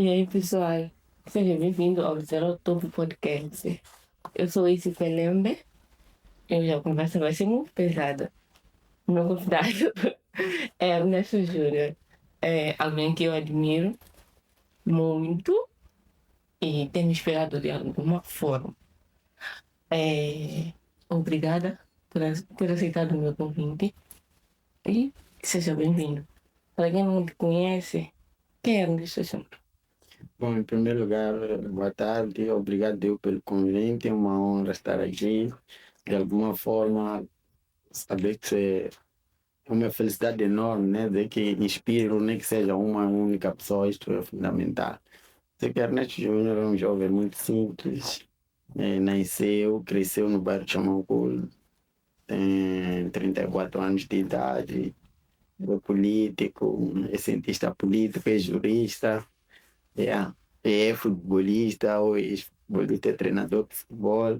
E aí, pessoal, seja bem-vindo ao Zero Top Podcast. Eu sou Isi Pelembe e hoje a conversa vai ser muito pesada. O meu convidado é Ernesto Júnior. É alguém que eu admiro muito e tem me inspirado de alguma forma. É, obrigada por aceitar o meu convite e seja bem-vindo. Para quem não te conhece, quem é Ernesto Júnior? Bom, em primeiro lugar, boa tarde, obrigado eu pelo convite, é uma honra estar aqui. De alguma forma, saber que é uma felicidade enorme, né? De que inspiro, nem que seja uma única pessoa, isto é fundamental. Sei que Ernesto Júnior é um jovem muito simples, nasceu, cresceu no bairro de Chamanculo, tem 34 anos de idade, é político, é cientista político, é jurista. Yeah. É futebolista ou ex-futebolista, é treinador de futebol.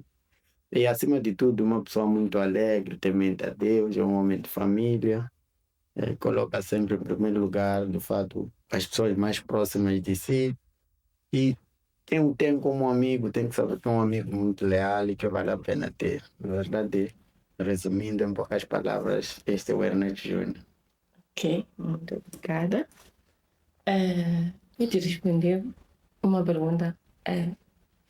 E, acima de tudo, uma pessoa muito alegre, temente a Deus, é um homem de família. Coloca sempre em primeiro lugar, de fato, as pessoas mais próximas de si. E tem como amigo, tem que saber que é um amigo muito leal e que vale a pena ter. Na verdade, resumindo em poucas palavras, este é o Ernest Júnior. Ok, muito obrigada. Eu te responder uma pergunta. É,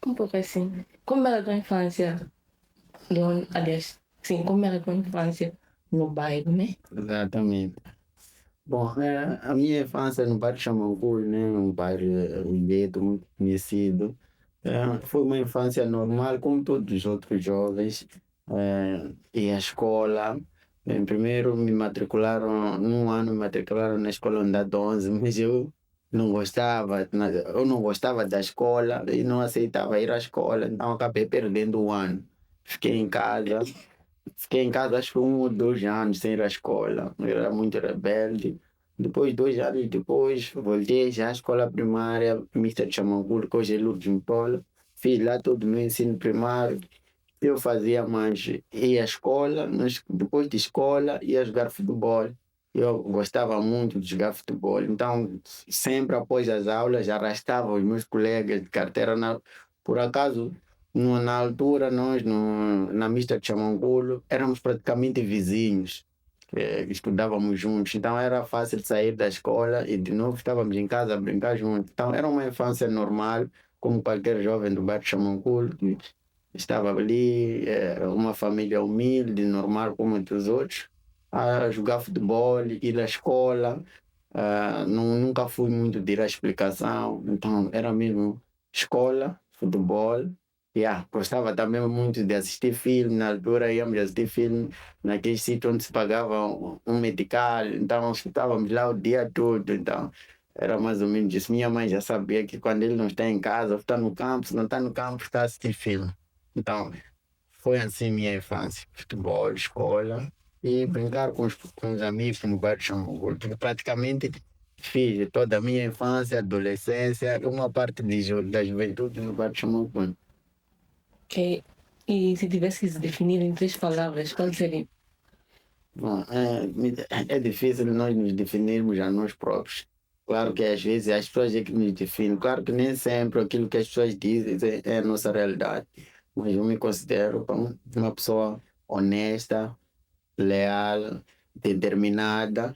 um pouco assim. Como era a tua infância? Aliás, sim, como era a tua infância no bairro, né? Exatamente. Bom, a minha infância no bairro Xamangur, né, um bairro, um gueto muito conhecido, foi uma infância normal, como todos os outros jovens. Ia à escola, primeiro me matricularam, num ano me matricularam na escola Unidade 11, mas eu não gostava da escola e não aceitava ir à escola, então acabei perdendo o ano. Fiquei em casa, Fiquei em casa acho que 1 ou 2 anos sem ir à escola. Eu era muito rebelde. Depois, 2 anos depois, voltei já à escola primária, Mr. Chamangur, que hoje é Lourdes Mpola. Fiz lá todo o meu ensino primário. Eu fazia mais, ia à escola, depois de escola ia jogar futebol. Eu gostava muito de jogar futebol, então sempre após as aulas arrastava os meus colegas de carteira. Por acaso, na altura, nós na mista de Chamangulo éramos praticamente vizinhos, estudávamos juntos, então era fácil de sair da escola e de novo estávamos em casa a brincar juntos. Então era uma infância normal, como qualquer jovem do bairro de Chamangulo. Estava ali, uma família humilde, normal como entre os outros, a jogar futebol, ir à escola. Nunca fui muito de ir à explicação, então era mesmo escola, futebol. Gostava também muito de assistir filme, na altura íamos assistir filme naquele sítio onde se pagava um medical, então estávamos lá o dia todo, então era mais ou menos isso. Minha mãe já sabia que quando ele não está em casa, ou está no campo, se não está no campo, está a assistir filme. Então, foi assim minha infância: futebol, escola e brincar com os amigos no bairro de Xangô. Praticamente fiz toda a minha infância, adolescência, uma parte da juventude no bairro de Xangô. Ok. E se tivesse que se definir em três palavras, qual seria? Bom, é difícil nós nos definirmos a nós próprios. Claro que às vezes as pessoas é que nos definem. Claro que nem sempre aquilo que as pessoas dizem é a nossa realidade. Mas eu me considero como uma pessoa honesta, leal, determinada,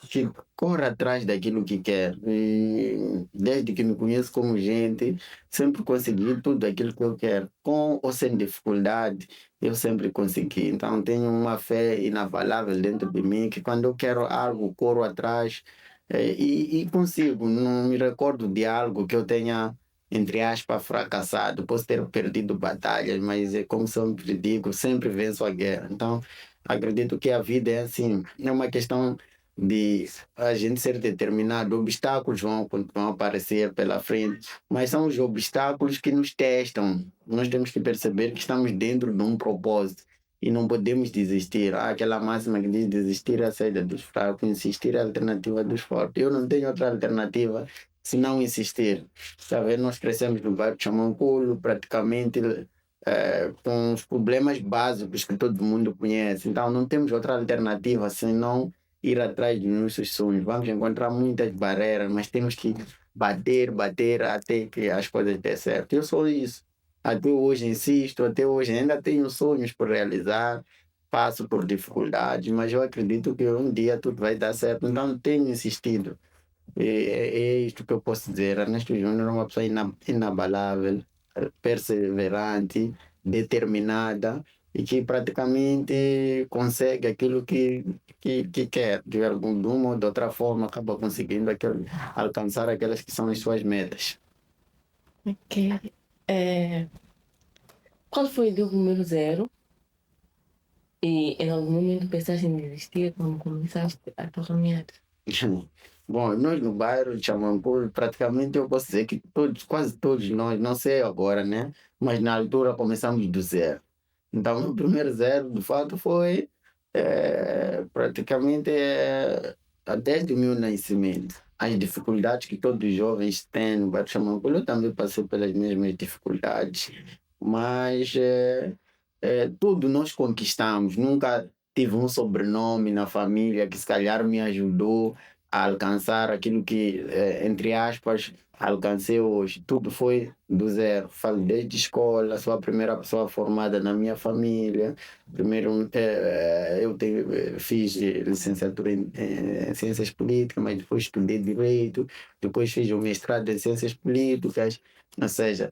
que corre atrás daquilo que quer. E desde que me conheço como gente, sempre consegui tudo aquilo que eu quero, com ou sem dificuldade, eu sempre consegui. Então tenho uma fé inabalável dentro de mim que quando eu quero algo, corro atrás, e consigo. Não me recordo de algo que eu tenha, entre aspas, fracassado. Posso ter perdido batalhas, mas é como sempre digo, sempre venço a guerra. Então acredito que a vida é assim, é uma questão de a gente ser determinado. Obstáculos vão aparecer pela frente, mas são os obstáculos que nos testam. Nós temos que perceber que estamos dentro de um propósito e não podemos desistir. Há aquela máxima que diz: desistir é a saída dos fracos, insistir é a alternativa dos fortes. Eu não tenho outra alternativa senão insistir. Sabe? Nós crescemos no bairro de Chamanculo, praticamente com os problemas básicos que todo mundo conhece. Então, não temos outra alternativa senão ir atrás dos nossos sonhos. Vamos encontrar muitas barreiras, mas temos que bater até que as coisas dêem certo. Eu sou isso. Até hoje insisto, até hoje ainda tenho sonhos por realizar, passo por dificuldades, mas eu acredito que um dia tudo vai dar certo. Então tenho insistido. É isto que eu posso dizer. Ernesto Júnior é uma pessoa inabalável, perseverante, determinada e que praticamente consegue aquilo que quer, de uma ou de outra forma, acaba conseguindo alcançar aquelas que são as suas metas. Ok. É, qual foi o teu primeiro zero? E em algum momento pensaste em desistir quando começaste a tua caminhada? Bom, nós no bairro de Xamampur, praticamente eu posso dizer que todos, quase todos nós, não sei agora, né? Mas na altura começamos do zero. Então, o primeiro zero, de fato, foi praticamente desde o meu nascimento. As dificuldades que todos os jovens têm no bairro de Xamampur, eu também passei pelas mesmas dificuldades, mas tudo nós conquistamos. Nunca tive um sobrenome na família que se calhar me ajudou a alcançar aquilo que, entre aspas, alcancei hoje. Tudo foi do zero. Falo desde escola, sou a primeira pessoa formada na minha família. Primeiro, fiz licenciatura em Ciências Políticas, mas depois estudei Direito, depois fiz o mestrado em Ciências Políticas, ou seja,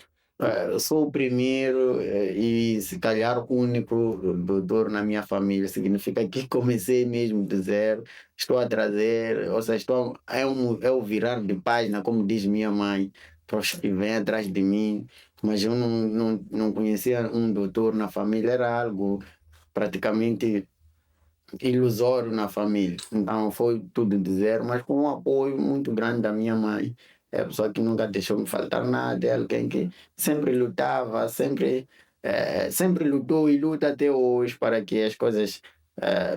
eu sou o primeiro e se calhar o único doutor na minha família. Significa que comecei mesmo do zero. Estou a trazer, ou seja, é o virar de página, como diz minha mãe, para os que vêm atrás de mim. Mas eu não conhecia um doutor na família, era algo praticamente ilusório na família. Então foi tudo de zero, mas com um apoio muito grande da minha mãe. É a pessoa que nunca deixou me faltar nada, é alguém que sempre lutava, sempre lutou e luta até hoje para que as coisas,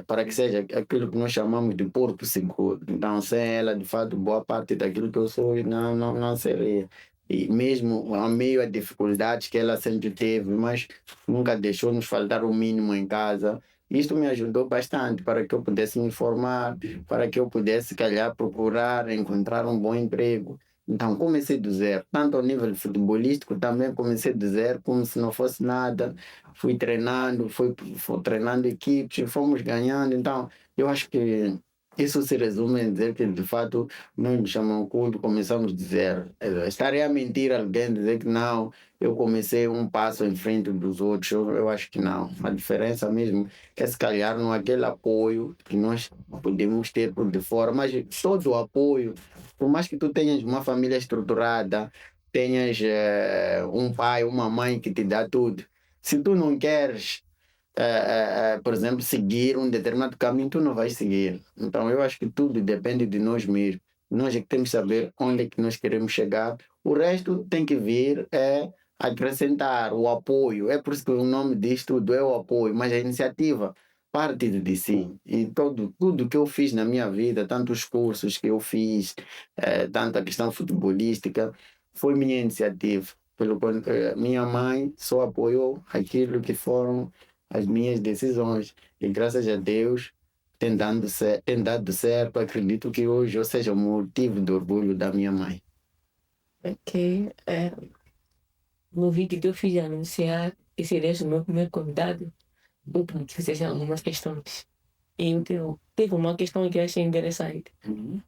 para que seja aquilo que nós chamamos de porto seguro. Então, sem ela, de fato, boa parte daquilo que eu sou não seria. E mesmo a meio a dificuldades que ela sempre teve, mas nunca deixou nos faltar o mínimo em casa. Isto me ajudou bastante para que eu pudesse me formar, para que eu pudesse, se calhar, procurar encontrar um bom emprego. Então, comecei do zero, tanto ao nível futebolístico, também comecei do zero, como se não fosse nada. Fui treinando, fui treinando equipes, fomos ganhando. Então, eu acho que isso se resume em dizer que, de fato, nós nos chamamos culto, começamos de zero. Estaria a mentir alguém dizer que não, eu comecei um passo em frente dos outros. Eu acho que não. A diferença mesmo é se calhar não aquele apoio que nós podemos ter por de fora, mas todo o apoio, por mais que tu tenhas uma família estruturada, tenhas um pai, uma mãe que te dá tudo, se tu não queres, por exemplo, seguir um determinado caminho, tu não vais seguir. Então eu acho que tudo depende de nós mesmos. Nós é que temos que saber onde é que nós queremos chegar. O resto tem que vir acrescentar o apoio. É por isso que o nome diz tudo é o apoio, mas a iniciativa parte de si. E tudo que eu fiz na minha vida, tanto os cursos que eu fiz, tanto a questão futebolística, foi minha iniciativa. Minha mãe só apoiou aquilo que foram as minhas decisões. E graças a Deus tem dado certo. Acredito que hoje eu seja o motivo de orgulho da minha mãe. Ok. No vídeo que eu fiz anunciar que serias o meu primeiro convidado, eu pedi que fizesse algumas questões. E teve uma questão que eu achei interessante. Uhum.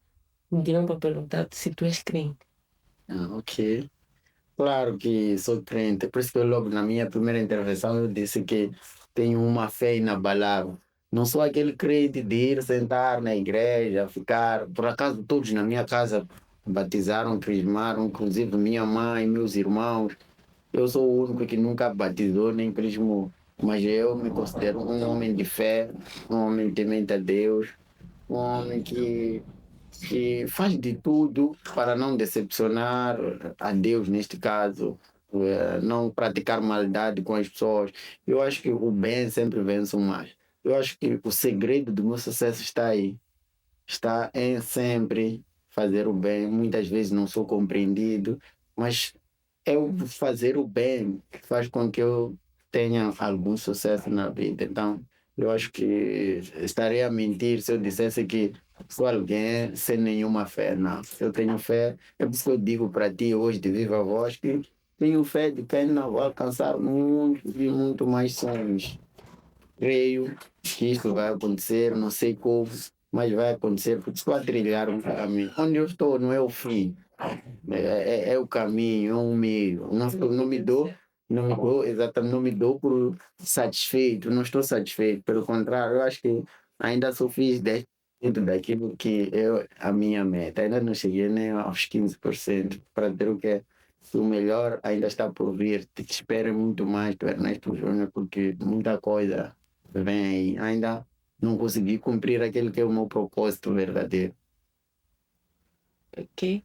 Me deu para perguntar se tu és crente. Ok. Claro que sou crente, por isso que eu logo na minha primeira intervenção eu disse que tenho uma fé inabalável. Não sou aquele crente de ir sentar na igreja, ficar. Por acaso todos na minha casa batizaram, crismaram, inclusive minha mãe, meus irmãos. Eu sou o único que nunca batizou nem crismou, mas eu me considero um homem de fé, um homem temente a Deus, um homem que faz de tudo para não decepcionar a Deus, neste caso, não praticar maldade com as pessoas. Eu acho que o bem sempre vence o mal. Eu acho que o segredo do meu sucesso está aí. Está em sempre fazer o bem. Muitas vezes não sou compreendido, mas é o fazer o bem que faz com que eu tenha algum sucesso na vida. Então, eu acho que estaria a mentir se eu dissesse que sou alguém sem nenhuma fé, não. Eu tenho fé, é por isso que eu digo para ti hoje de viva voz que tenho fé de que ainda vou alcançar muito e muito mais sonhos. Creio que isso vai acontecer, não sei como, mas vai acontecer, porque estou a trilhar um caminho. Onde eu estou não é o fim, é o caminho, é um meio. Não me dou, não me dou, exatamente, não me dou por satisfeito, não estou satisfeito. Pelo contrário, eu acho que ainda só fiz 10% daquilo que é a minha meta. Ainda não cheguei nem aos 15% para ter o que é. O melhor ainda está por vir. Te espero muito mais do Ernesto Júnior, porque muita coisa vem aí. Ainda não consegui cumprir aquele que é o meu propósito verdadeiro. Ok?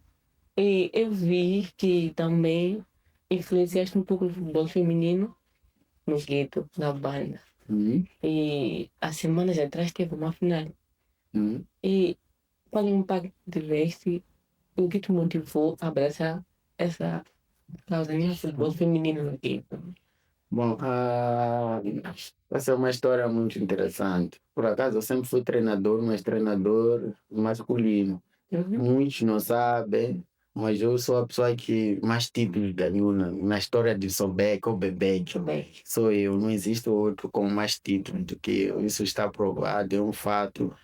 E eu vi que também influenciaste um pouco o futebol feminino no gueto, na banda. Uhum, E há semanas atrás teve uma final. uhum. E qual impacto tiveste? O que te motivou a abraçar essa causa de futebol feminino no gueto? Bom, essa é uma história muito interessante. Por acaso, eu sempre fui treinador, mas treinador masculino. Uhum. Muitos não sabem, mas eu sou a pessoa que mais títulos ganhou na história de Sobek ou Bebek. Bem, Sou eu, não existe outro com mais títulos do que eu. Isso está provado, é um fato.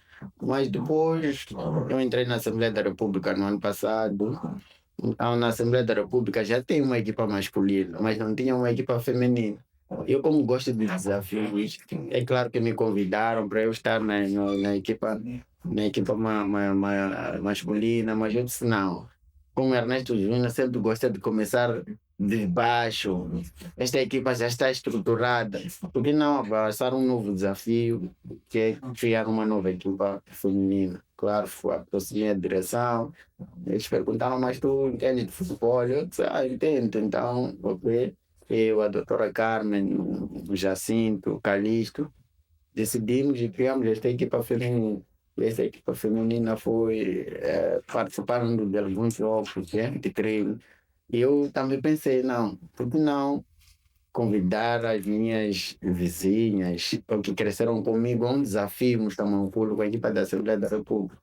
Mas depois eu entrei na Assembleia da República no ano passado. Então, na Assembleia da República já tem uma equipa masculina, mas não tinha uma equipa feminina. Eu, como gosto de desafios, é claro que me convidaram para eu estar na equipa masculina, mas eu disse não. Como Ernesto Júnior sempre gosta de começar de baixo, esta equipa já está estruturada, por que não abraçar um novo desafio, que é criar uma nova equipa feminina? Claro, aproximei a direção, eles perguntaram, mas tu entende de futebol? Eu disse, entendo. Então, ok. Eu, a doutora Carmen, o Jacinto, o Calixto, decidimos e criamos esta equipa feminina. Essa equipa feminina foi, participaram de alguns jogos, de treino. E eu também pensei, não, por que não convidar as minhas vizinhas, que cresceram comigo, a um desafio no Tamanculo com a equipa da Assembleia da República.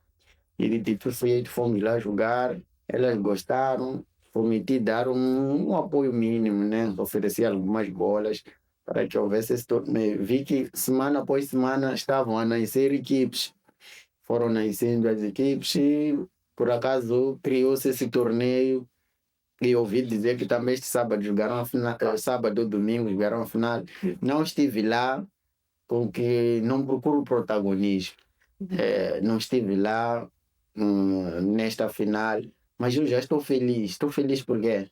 E dito feito, fomos lá jogar, elas gostaram, prometi dar um apoio mínimo, né? Ofereci algumas bolas para que houvesse esse torneio. Vi que semana após semana estavam a nascer equipes, foram nascendo as equipes e por acaso criou-se esse torneio e ouvi dizer que também este sábado jogaram a final, sábado ou domingo jogaram a final. Não estive lá porque não procuro protagonismo. Não estive lá nesta final, mas eu já estou feliz. Estou feliz por quê?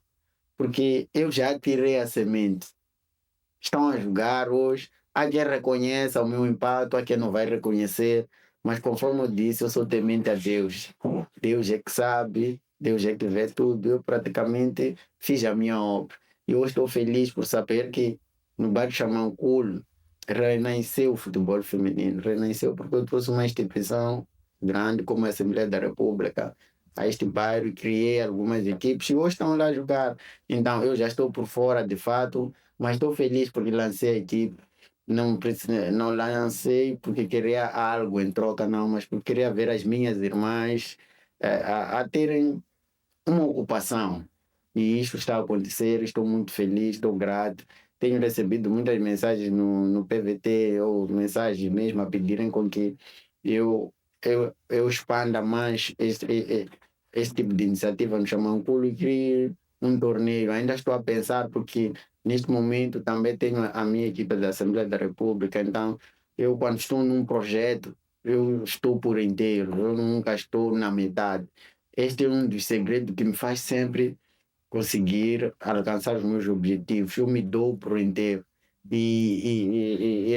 Porque eu já tirei a semente. Estão a jogar hoje. Há quem reconheça o meu impacto, há quem não vai reconhecer. Mas conforme eu disse, eu sou temente a Deus. Deus é que sabe, Deus é que vê tudo. Eu praticamente fiz a minha obra. E hoje estou feliz por saber que no bairro Xamanculo renasceu o futebol feminino. Renasceu porque eu trouxe uma instituição grande como a Assembleia da República a este bairro e criei algumas equipes e hoje estão lá a jogar. Então eu já estou por fora de fato, mas estou feliz porque lancei a equipe. Não lancei porque queria algo em troca, não, mas porque queria ver as minhas irmãs a terem uma ocupação. E isso está a acontecer, estou muito feliz, estou grato. Tenho recebido muitas mensagens no PVT ou mensagens mesmo a pedirem com que eu expanda mais este tipo de iniciativa no Xamanculo e crie um torneio. Ainda estou a pensar porque neste momento também tenho a minha equipe da Assembleia da República, então eu quando estou num projeto, eu estou por inteiro, eu nunca estou na metade. Este é um dos segredos que me faz sempre conseguir alcançar os meus objetivos. Eu me dou por inteiro. E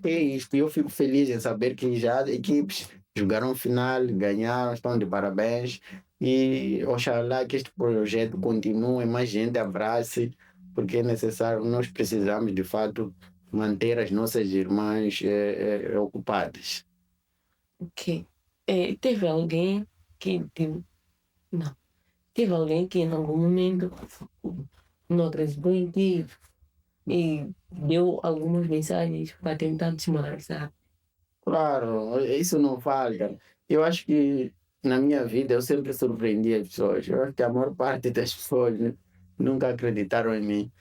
é isto. Eu fico feliz em saber que já equipes jogaram final, ganharam, estão de parabéns. E oxalá que este projeto continue, mais gente abrace, porque é necessário, nós precisamos de fato manter as nossas irmãs ocupadas. ok. Teve alguém que não. Teve alguém que em algum momento não acreditou em ti e deu algumas mensagens para tentar desmoralizar. Claro, isso não falta. Eu acho que na minha vida eu sempre surpreendi as pessoas. Eu acho que a maior parte das pessoas nunca acreditaram em mim.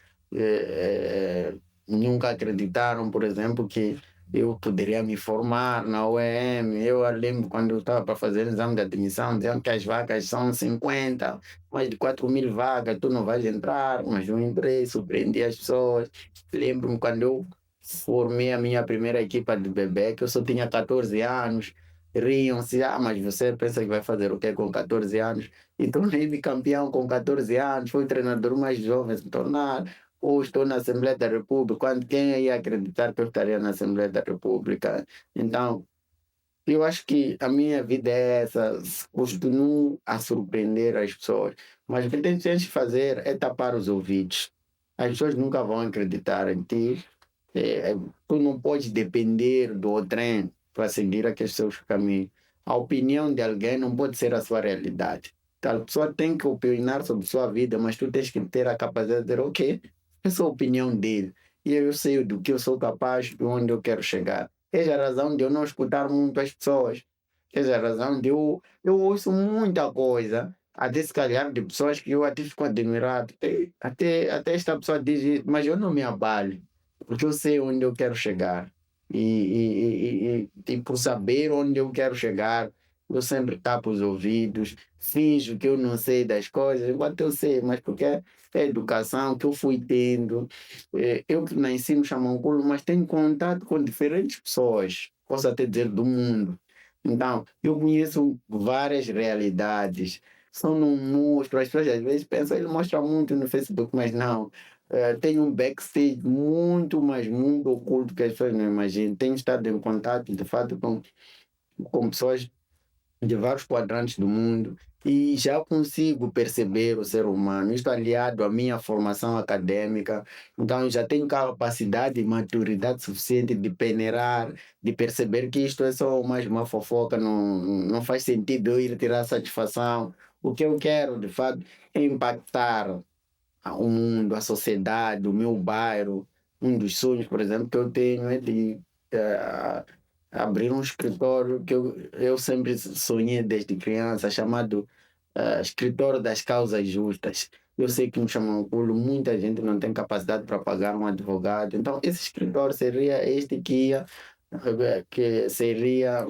Nunca acreditaram, por exemplo, que eu poderia me formar na UEM. Eu lembro quando eu estava para fazer o exame de admissão, diziam que as vagas são 50, mais de 4.000 vagas, tu não vais entrar, mas eu entrei, surpreendi as pessoas. Lembro-me quando eu formei a minha primeira equipa de bebê, que eu só tinha 14 anos. Riam-se, mas você pensa que vai fazer o quê com 14 anos? E tornei-me campeão com 14 anos, fui o treinador mais jovem a se tornar. Hoje estou na Assembleia da República, quando quem ia acreditar que eu estaria na Assembleia da República? Então, eu acho que a minha vida é essa, continuo a surpreender as pessoas, mas o que tens de fazer é tapar os ouvidos. As pessoas nunca vão acreditar em ti, é, tu não podes depender do trem para seguir aqueles seus caminhos. A opinião de alguém não pode ser a sua realidade. Então, a pessoa tem que opinar sobre sua vida, mas tu tens que ter a capacidade de dizer, ok, essa é a opinião dele. E eu sei do que eu sou capaz, de onde eu quero chegar. Essa é a razão de eu não escutar muito as pessoas. Essa é a razão de eu ouço muita coisa, até se calhar de pessoas que eu até fico admirado. Até esta pessoa diz, isso, mas eu não me abalo porque eu sei onde eu quero chegar. E por saber onde eu quero chegar, eu sempre tapo os ouvidos, finjo que eu não sei das coisas, enquanto eu sei, mas porque é a educação que eu fui tendo. Eu que nasci no Xamanculo, mas tenho contato com diferentes pessoas, posso até dizer do mundo. Então, eu conheço várias realidades. Só não mostro, as pessoas às vezes pensam, ele mostra muito no Facebook, mas não. Tem um backstage muito, mas muito oculto que as pessoas não imaginam. Tenho estado em contato, de fato, com pessoas de vários quadrantes do mundo e já consigo perceber o ser humano. Isto aliado à minha formação acadêmica, então eu já tenho capacidade e maturidade suficiente de peneirar, de perceber que isto é só mais uma fofoca, não faz sentido eu ir tirar satisfação. O que eu quero, de fato, é impactar o mundo, a sociedade, o meu bairro. Um dos sonhos, por exemplo, que eu tenho é de eh, abrir um escritório que eu sempre sonhei desde criança, chamado Escritório das Causas Justas. Eu sei que no Xamanculo muita gente não tem capacidade para pagar um advogado, então esse escritório seria este que seria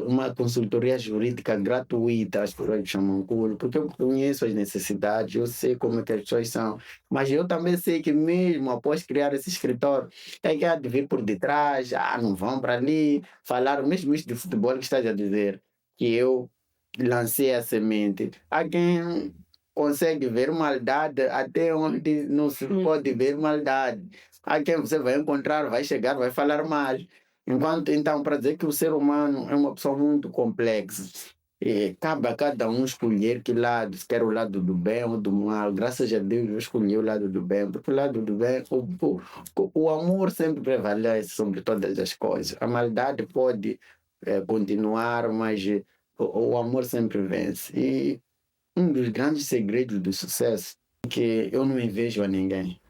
uma consultoria jurídica gratuita às pessoas de Xamanculo, porque eu conheço as necessidades, eu sei como é que as pessoas são, mas eu também sei que mesmo após criar esse escritório, é que há de vir por detrás, não vão para ali, falar mesmo isso de futebol que estás a dizer, que eu lancei a semente. Há quem consegue ver maldade até onde não se pode ver maldade. Há quem você vai encontrar, vai chegar, vai falar mal. Enquanto, então, para dizer que o ser humano é uma pessoa muito complexa, cabe a cada um escolher que lado, se quer o lado do bem ou do mal. Graças a Deus eu escolhi o lado do bem, porque o lado do bem, o amor sempre prevalece sobre todas as coisas. A maldade pode continuar, mas o amor sempre vence. E um dos grandes segredos do sucesso é que eu não invejo a ninguém.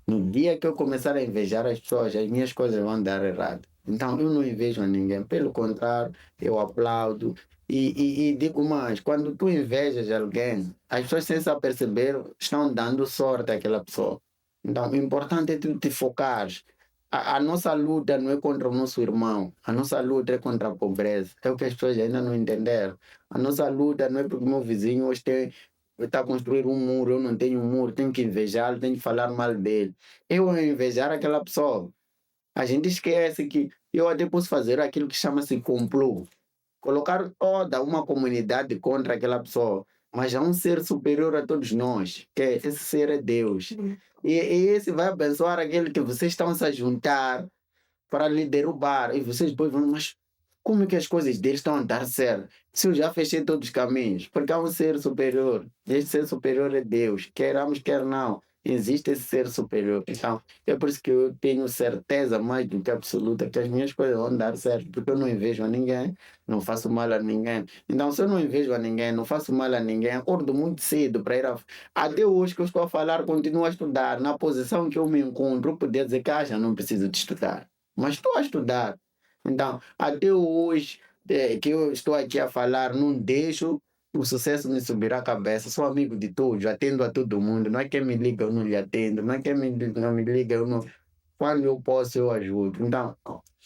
No dia que eu começar a invejar as pessoas, as minhas coisas vão dar errado. Então, eu não invejo a ninguém. Pelo contrário, eu aplaudo. E digo mais, quando tu invejas alguém, as pessoas sem se aperceber estão dando sorte àquela pessoa. Então, o importante é tu te focares. A nossa luta não é contra o nosso irmão. A nossa luta é contra a pobreza. É o que as pessoas ainda não entenderam. A nossa luta não é porque o meu vizinho hoje está a construir um muro, eu não tenho um muro, tenho que invejá-lo, tenho que falar mal dele. Eu a invejar aquela pessoa. A gente esquece que eu até posso fazer aquilo que chama-se complô. Colocar toda uma comunidade contra aquela pessoa. Mas há um ser superior a todos nós, que esse ser é Deus. E esse vai abençoar aquele que vocês estão se a juntar para lhe derrubar. E vocês depois vão, mas como é que as coisas deles estão a dar certo? Se eu já fechei todos os caminhos, porque há um ser superior. Esse ser superior é Deus. Queramos, quer não. Existe esse ser superior. Então, é por isso que eu tenho certeza mais do que absoluta que as minhas coisas vão dar certo, porque eu não invejo a ninguém, não faço mal a ninguém. Então, se eu não invejo a ninguém, não faço mal a ninguém, acordo muito cedo para ir a... Até hoje que eu estou a falar, continuo a estudar. Na posição que eu me encontro, eu podia dizer que já não preciso de estudar. Mas estou a estudar. Então, até hoje, que eu estou aqui a falar, não deixo o sucesso me subir à cabeça. Sou amigo de todos, atendo a todo mundo. Não é quem me liga, eu não lhe atendo. Não é quem não me liga, eu não. Quando eu posso, eu ajudo. Então,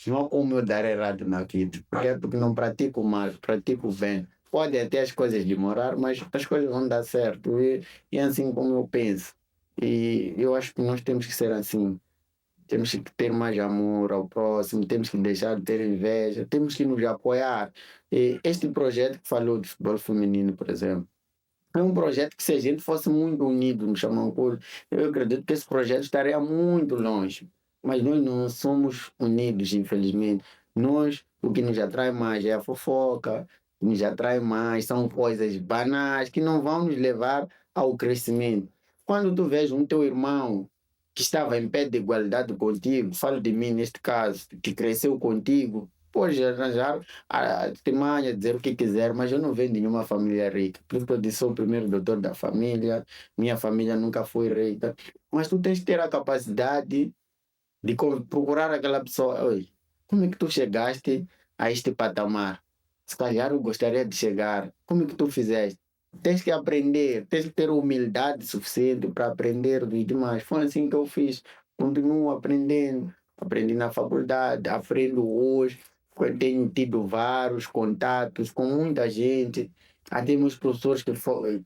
não há como eu dar errado na vida. Porque não pratico mal, pratico bem. Pode até as coisas demorar, mas as coisas vão dar certo. E é assim como eu penso. E eu acho que nós temos que ser assim. Temos que ter mais amor ao próximo, temos que deixar de ter inveja, temos que nos apoiar. E este projeto que falou de futebol feminino, por exemplo, é um projeto que, se a gente fosse muito unido no Xamancur, eu acredito que esse projeto estaria muito longe. Mas nós não somos unidos, infelizmente. Nós, o que nos atrai mais é a fofoca, o que nos atrai mais são coisas banais que não vão nos levar ao crescimento. Quando tu vês um teu irmão que estava em pé de igualdade contigo, falo de mim neste caso, que cresceu contigo, pode arranjar a artimanha, dizer o que quiser, mas eu não venho de nenhuma família rica. Por isso que eu disse, sou o primeiro doutor da família, minha família nunca foi rica. Mas tu tens que ter a capacidade de procurar aquela pessoa. Oi, como é que tu chegaste a este patamar? Se calhar eu gostaria de chegar. Como é que tu fizeste? Tens que aprender, tens que ter humildade suficiente para aprender dos demais. Foi assim que eu fiz. Continuo aprendendo. Aprendi na faculdade, aprendo hoje. Eu tenho tido vários contatos com muita gente. Até meus professores que foram,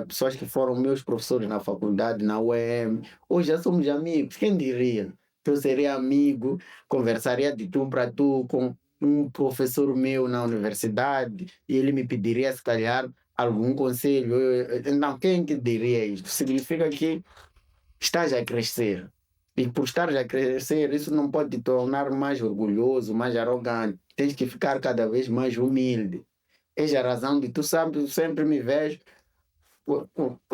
pessoas que foram meus professores na faculdade, na UEM. Hoje já somos amigos. Quem diria? Eu seria amigo, conversaria de tu para tu com um professor meu na universidade e ele me pediria, se calhar, algum conselho. Então, quem que diria isto? Significa que estás a crescer. E por estar a crescer, isso não pode te tornar mais orgulhoso, mais arrogante. Tens que ficar cada vez mais humilde. Eis a razão de tu sempre me vejo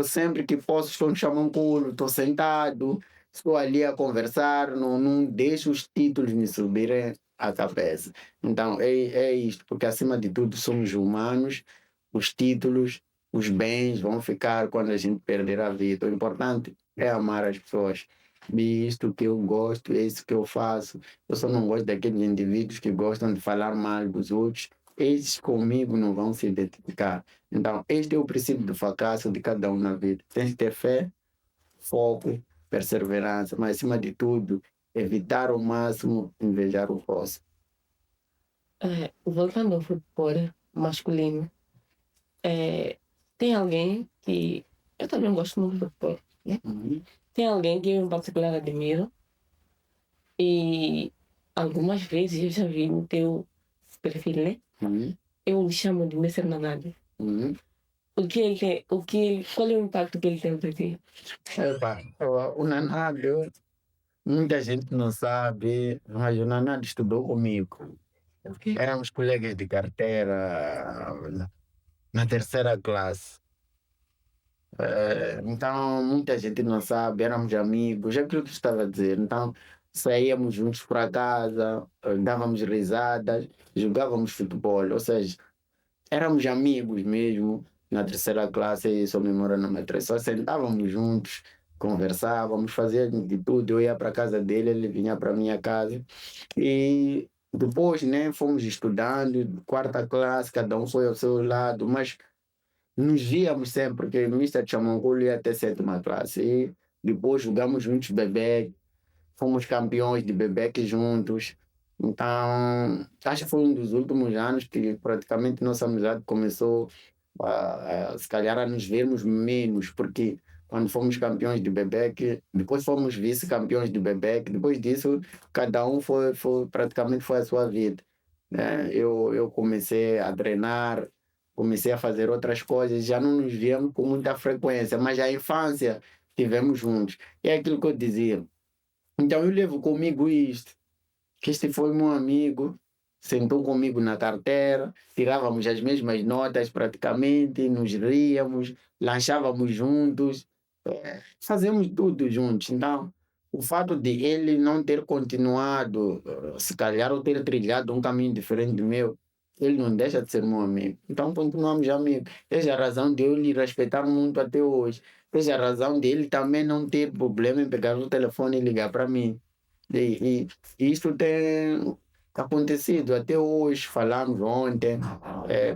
sempre que posso, estou no Xamanculu, estou sentado, estou ali a conversar, não deixo os títulos me subirem à cabeça. Então, é isto, porque acima de tudo somos humanos, os títulos, os bens vão ficar quando a gente perder a vida. O importante é amar as pessoas. E isto que eu gosto, é isso que eu faço. Eu só não gosto daqueles indivíduos que gostam de falar mal dos outros. Esses comigo não vão se identificar. Então, este é o princípio do fracasso de cada um na vida. Tem que ter fé, foco, perseverança, mas acima de tudo, evitar ao máximo invejar o próximo. Voltando ao futebol masculino, tem alguém que eu também gosto muito de futebol, né? Uhum. Tem alguém que eu em particular admiro e algumas vezes eu já vi no teu perfil, né? Uhum. Eu lhe chamo de Messer Nanado. Uhum. O que ele tem, qual é o impacto que ele tem para ti? Epa, o Nanado, muita gente não sabe, mas o Nanado estudou comigo. Ok. Éramos colegas de carteira na terceira classe. Então, muita gente não sabe, éramos amigos, é aquilo que eu estava a dizer. Então, saíamos juntos para casa, dávamos risadas, jogávamos futebol, ou seja, éramos amigos mesmo. Na terceira classe, isso me mora na matriz, só sentávamos juntos, conversávamos, fazíamos de tudo. Eu ia para casa dele, ele vinha para minha casa. E depois, né, fomos estudando, quarta classe, cada um foi ao seu lado, mas nos víamos sempre, porque o Mister Chamangolo ia até sétima classe. E depois jogamos juntos bebê, fomos campeões de bebê juntos. Então, acho que foi um dos últimos anos que praticamente nossa amizade começou se calhar a nos vermos menos, porque quando fomos campeões de Bebec, depois fomos vice-campeões de Bebec, depois disso cada um praticamente foi a sua vida, né? Eu comecei a treinar, comecei a fazer outras coisas, já não nos víamos com muita frequência, mas a infância tivemos juntos. E é aquilo que eu dizia. Então eu levo comigo isto, que este foi meu amigo, sentou comigo na carteira, tirávamos as mesmas notas praticamente, nos ríamos, lanchávamos juntos, fazemos tudo juntos. Então, o fato de ele não ter continuado, se calhar ou ter trilhado um caminho diferente do meu, ele não deixa de ser meu amigo. Então, continuamos amigos. Essa é a razão de eu lhe respeitar muito até hoje. Essa é a razão de ele também não ter problema em pegar o telefone e ligar para mim. E isso tem. acontecido até hoje, falamos ontem,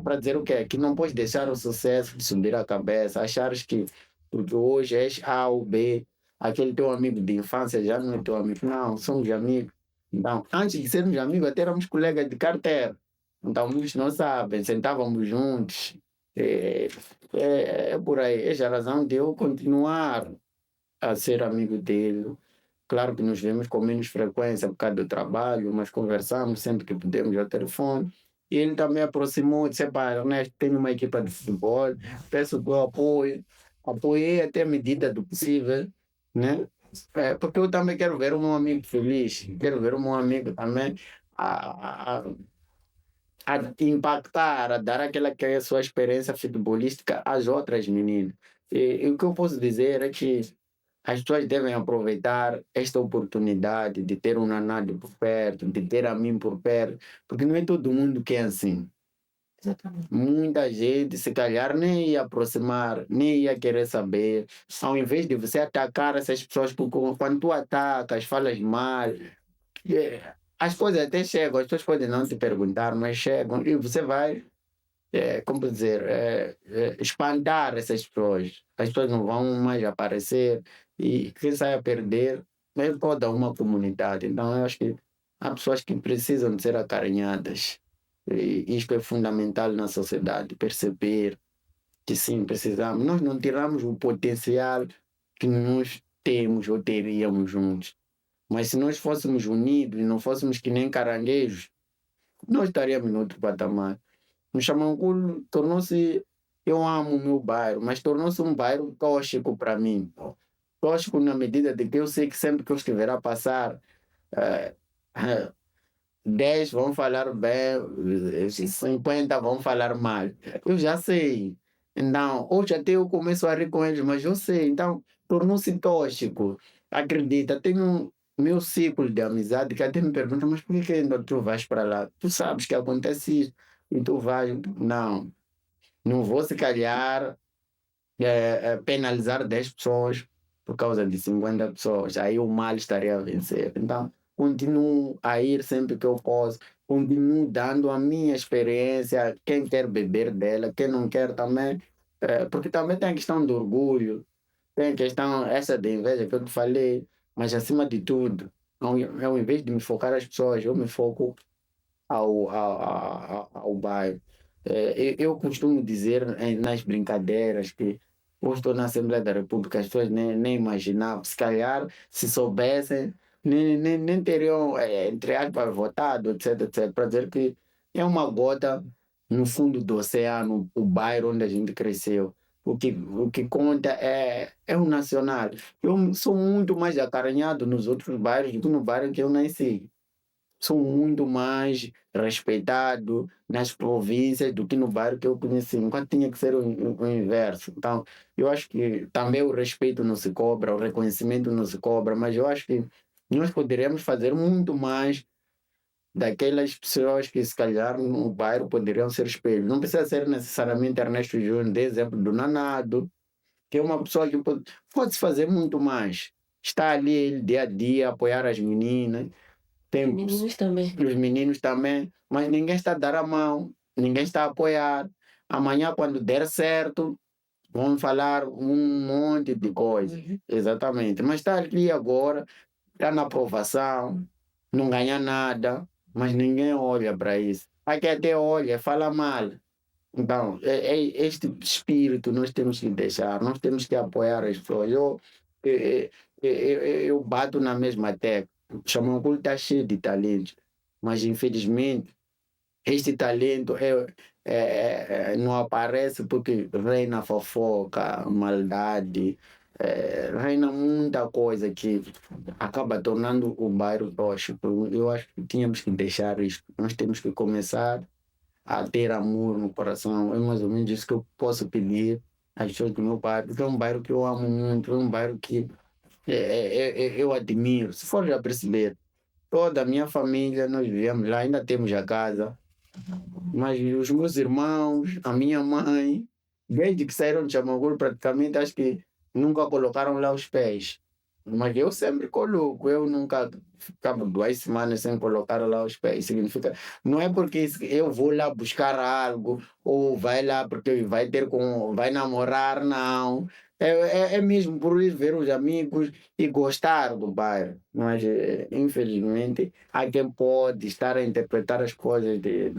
para dizer o quê? Que não podes deixar o sucesso de subir a cabeça, achares que porque hoje és A ou B, aquele teu amigo de infância já não é teu amigo, não, somos amigos. Então, antes de sermos amigos, até éramos colegas de carteira. Então, muitos não sabem, sentávamos juntos. É, é por aí, essa é a razão de eu continuar a ser amigo dele. Claro que nos vemos com menos frequência por causa do trabalho, mas conversamos sempre que podemos ao telefone. E ele também aproximou, disse: "Pá, Ernesto, tenho uma equipa de futebol, peço o teu apoio." Apoiei até a medida do possível, né? Porque eu também quero ver o meu amigo feliz, quero ver o meu amigo também a, a, a impactar, a dar aquela que é a sua experiência futebolística às outras meninas. E o que eu posso dizer é que as pessoas devem aproveitar esta oportunidade de ter um Nanádio por perto, de ter a mim por perto, porque não é todo mundo que é assim. Exatamente. Muita gente, se calhar, nem ia aproximar, nem ia querer saber. Ao invés de você atacar essas pessoas, porque quando tu atacas, falas mal, as coisas até chegam, as pessoas podem não te perguntar, mas chegam, e você vai, como dizer, espantar essas pessoas. As pessoas não vão mais aparecer, e quem sai a perder é toda uma comunidade. Então, eu acho que há pessoas que precisam de ser acarinhadas. E isto é fundamental na sociedade, perceber que sim, precisamos. Nós não tiramos o potencial que nós temos ou teríamos juntos. Mas se nós fôssemos unidos e não fôssemos que nem caranguejos, nós estaríamos no outro patamar. No Xamanculo tornou-se. Eu amo o meu bairro, mas tornou-se um bairro tóxico para mim. Tóxico na medida de que eu sei que sempre que eu estiver a passar, eh, 10 vão falar bem, 50 vão falar mal. Eu já sei. Então, hoje até eu começo a rir com eles, mas eu sei. Então, tornou-se tóxico. Acredita, tenho meu ciclo de amizade que até me pergunta, mas por que ainda tu vais para lá? Tu sabes que acontece isso e tu vais. Não, não vou se calhar penalizar 10 pessoas por causa de 50 pessoas. Aí o mal estaria a vencer. Então, continuo a ir sempre que eu posso, continuo dando a minha experiência, quem quer beber dela, quem não quer também, porque também tem a questão do orgulho, tem a questão essa de inveja que eu te falei, mas acima de tudo, ao invés de me focar as pessoas, eu me foco ao bairro. Eu costumo dizer nas brincadeiras que eu estou na Assembleia da República, as pessoas nem imaginavam, se calhar, se soubessem, nem teriam, entre aspas, votado, etc, etc, para dizer que é uma gota no fundo do oceano, o bairro onde a gente cresceu. O que conta é o nacional. Eu sou muito mais acarinhado nos outros bairros do que no bairro que eu nasci. Sou muito mais respeitado nas províncias do que no bairro que eu conheci. Enquanto tinha que ser o inverso. Então, eu acho que também o respeito não se cobra, o reconhecimento não se cobra, mas eu acho que nós poderíamos fazer muito mais daquelas pessoas que, se calhar, no bairro poderiam ser espelhos. Não precisa ser necessariamente Ernesto Júnior, de exemplo do Nanado, que é uma pessoa que pode fazer muito mais. Está ali ele, dia a dia, apoiar as meninas. Tem Meninos também. os meninos também, mas ninguém está a dar a mão, ninguém está a apoiar. Amanhã, quando der certo, vão falar um monte de coisa. Uhum. Exatamente. Mas está ali agora, está na aprovação, não ganha nada, mas ninguém olha para isso. Aqui até olha, fala mal. Então, este espírito nós temos que deixar, nós temos que apoiar as pessoas. Eu bato na mesma tecla. Xamanculo está cheio de talento, mas infelizmente este talento não aparece porque reina fofoca, maldade, reina muita coisa que acaba tornando o bairro tóxico. Eu acho que tínhamos que deixar isso. Nós temos que começar a ter amor no coração. É mais ou menos isso que eu posso pedir às pessoas do meu bairro, porque é um bairro que eu amo muito, é um bairro que eu admiro. Se for já perceber, toda a minha família, nós vivemos lá, ainda temos a casa, mas os meus irmãos, a minha mãe, desde que saíram de Chamagur, praticamente acho que nunca colocaram lá os pés. Mas eu sempre coloco, eu nunca ficava 2 semanas sem colocar lá os pés. Significa, não é porque eu vou lá buscar algo, ou vai lá porque vai namorar, não. É mesmo por ir ver os amigos e gostar do bairro. Mas, infelizmente, há quem pode estar a interpretar as coisas de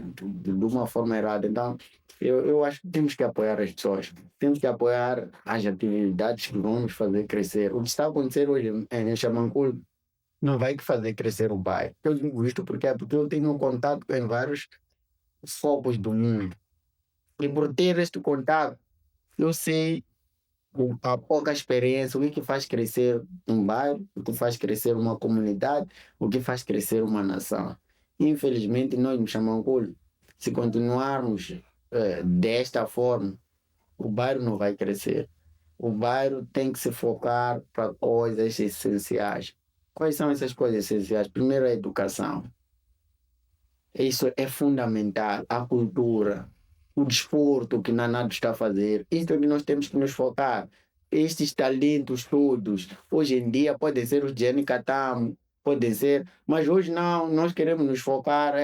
uma forma errada. Então, eu acho que temos que apoiar as pessoas. Temos que apoiar as atividades que vão nos fazer crescer. O que está a acontecer hoje em Xamanculo não vai fazer crescer o bairro. Eu digo isto porque eu tenho contato com vários focos do mundo. E por ter este contato, eu sei a pouca experiência, o que faz crescer um bairro, o que faz crescer uma comunidade, o que faz crescer uma nação. Infelizmente, nós no Xamanculo, se continuarmos desta forma, o bairro não vai crescer. O bairro tem que se focar para coisas essenciais. Quais são essas coisas essenciais? Primeiro, a educação. Isso é fundamental. A cultura, o desporto que Nanado está a fazer. Isso é que nós temos que nos focar. Estes talentos todos, hoje em dia, podem ser os Jenny Catamo, podem ser, mas hoje não, nós queremos nos focar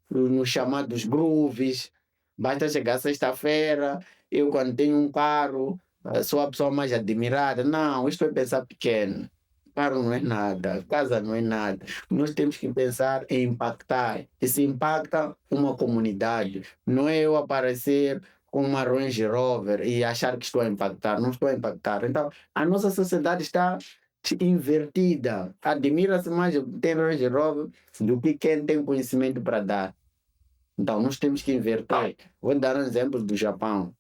nos chamados grooves. Basta chegar sexta-feira, eu quando tenho um carro, sou a pessoa mais admirada. Não, isto é pensar pequeno. Carro não é nada, casa não é nada. Nós temos que pensar em impactar. E se impacta uma comunidade. Não é eu aparecer com uma Range Rover e achar que estou a impactar. Não estou a impactar. Então, a nossa sociedade está invertida. Admira-se mais quem tem Range Rover do que quem tem conhecimento para dar. Então, nós temos que inverter. Vou dar um exemplo do Japão.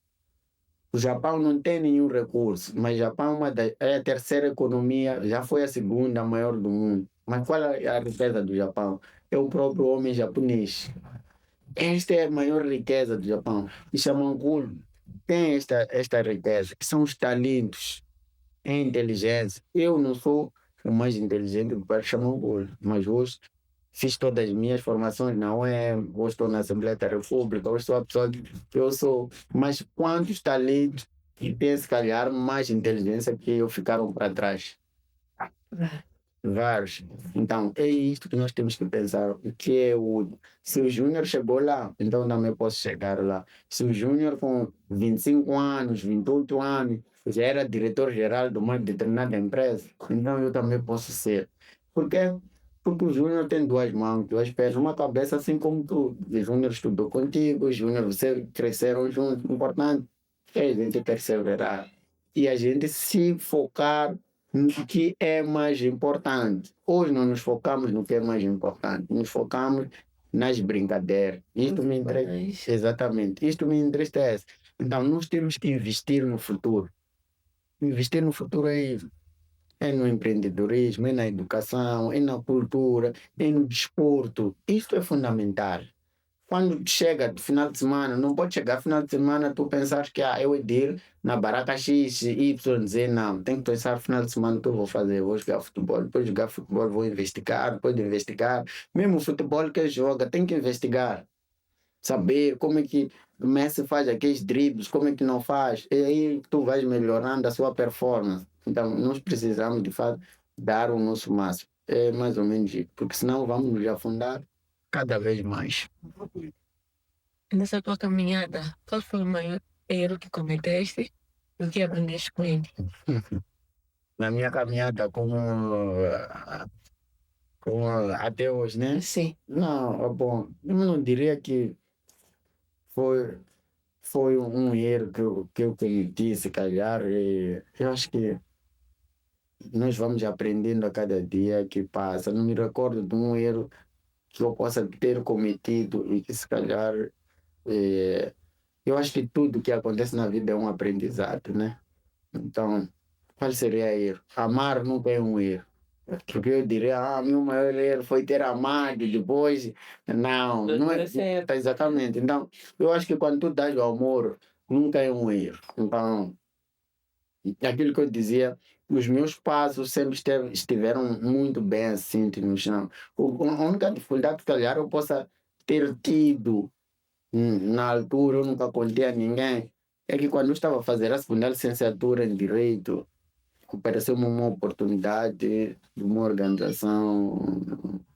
O Japão não tem nenhum recurso, mas o Japão é a terceira economia, já foi a segunda maior do mundo. Mas qual é a riqueza do Japão? É o próprio homem japonês. Esta é a maior riqueza do Japão. E Xamanculo tem esta riqueza, que são os talentos, a inteligência. Eu não sou o mais inteligente do Parque Xamanculo, mas hoje fiz todas as minhas formações na UEM, hoje estou na Assembleia da República, hoje sou a pessoa que eu sou. Mas quantos talentos que têm, se calhar, mais inteligência que eu ficaram para trás? Vários. Então, é isto que nós temos que pensar. O que é o. Se o Júnior chegou lá, então também posso chegar lá. Se o Júnior com 25 anos, 28 anos, já era diretor-geral de uma determinada empresa, então eu também posso ser. Porque porque o Júnior tem duas mãos, duas pernas, uma cabeça, assim como tu. O Júnior estudou contigo, o Júnior, você cresceram juntos. O importante é a gente perseverar e a gente se focar no que é mais importante. Hoje não nos focamos no que é mais importante, nos focamos nas brincadeiras. Isto me entristece. Exatamente, isto me entristece. Então, nós temos que investir no futuro. Investir no futuro é no empreendedorismo, é na educação, é na cultura, é no desporto. Isto é fundamental. Quando chega no final de semana, não pode chegar final de semana tu pensar que eu é de ir na baraca X, Y, Z, não. Tem que pensar final de semana que eu vou fazer, vou jogar futebol, depois de jogar futebol vou investigar, depois de investigar. Mesmo o futebol que joga, tem que investigar. Saber como é que o Messi faz aqueles dribles, como é que não faz. E aí tu vais melhorando a sua performance. Então, nós precisamos, de fato, dar o nosso máximo. É mais ou menos isso, porque senão vamos nos afundar cada vez mais. Nessa tua caminhada, qual foi o maior erro que cometeste e o que aprendeste com ele? Na minha caminhada até hoje, né? Sim. Não, bom, eu não diria que foi, foi um erro que eu cometi, se calhar. E eu acho que nós vamos aprendendo a cada dia que passa. Não me recordo de um erro que eu possa ter cometido e que, se calhar, eh, eu acho que tudo que acontece na vida é um aprendizado, né? Então, qual seria erro? Amar nunca é um erro. Porque eu diria, meu maior erro foi ter amado depois. Não, não é certo. Exatamente. Então, eu acho que quando tu dás o amor, nunca é um erro. Então, aquilo que eu dizia, os meus passos sempre estiveram muito bem assim no chão. A única dificuldade, se calhar, eu possa ter tido na altura, eu nunca contei a ninguém, é que quando eu estava a fazer a segunda licenciatura em Direito, apareceu-me uma oportunidade de uma organização.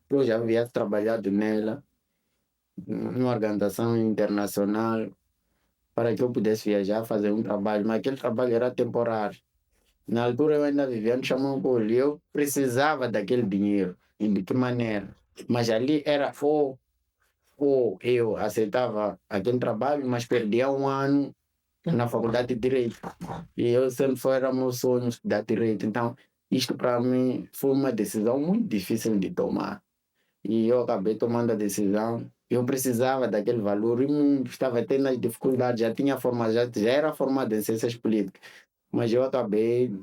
Eu já havia trabalhado nela, uma organização internacional, para que eu pudesse viajar, fazer um trabalho, mas aquele trabalho era temporário. Na altura eu ainda vivia no Xamã-Poli, eu precisava daquele dinheiro. E de que maneira? Mas ali era ou eu aceitava aquele trabalho, mas perdia um ano na faculdade de Direito. E eu sempre era meu sonho estudar Direito. Então, isto para mim foi uma decisão muito difícil de tomar. E eu acabei tomando a decisão. Eu precisava daquele valor e estava tendo as dificuldades. Já tinha formado, já era formado em ciências políticas. Mas eu acabei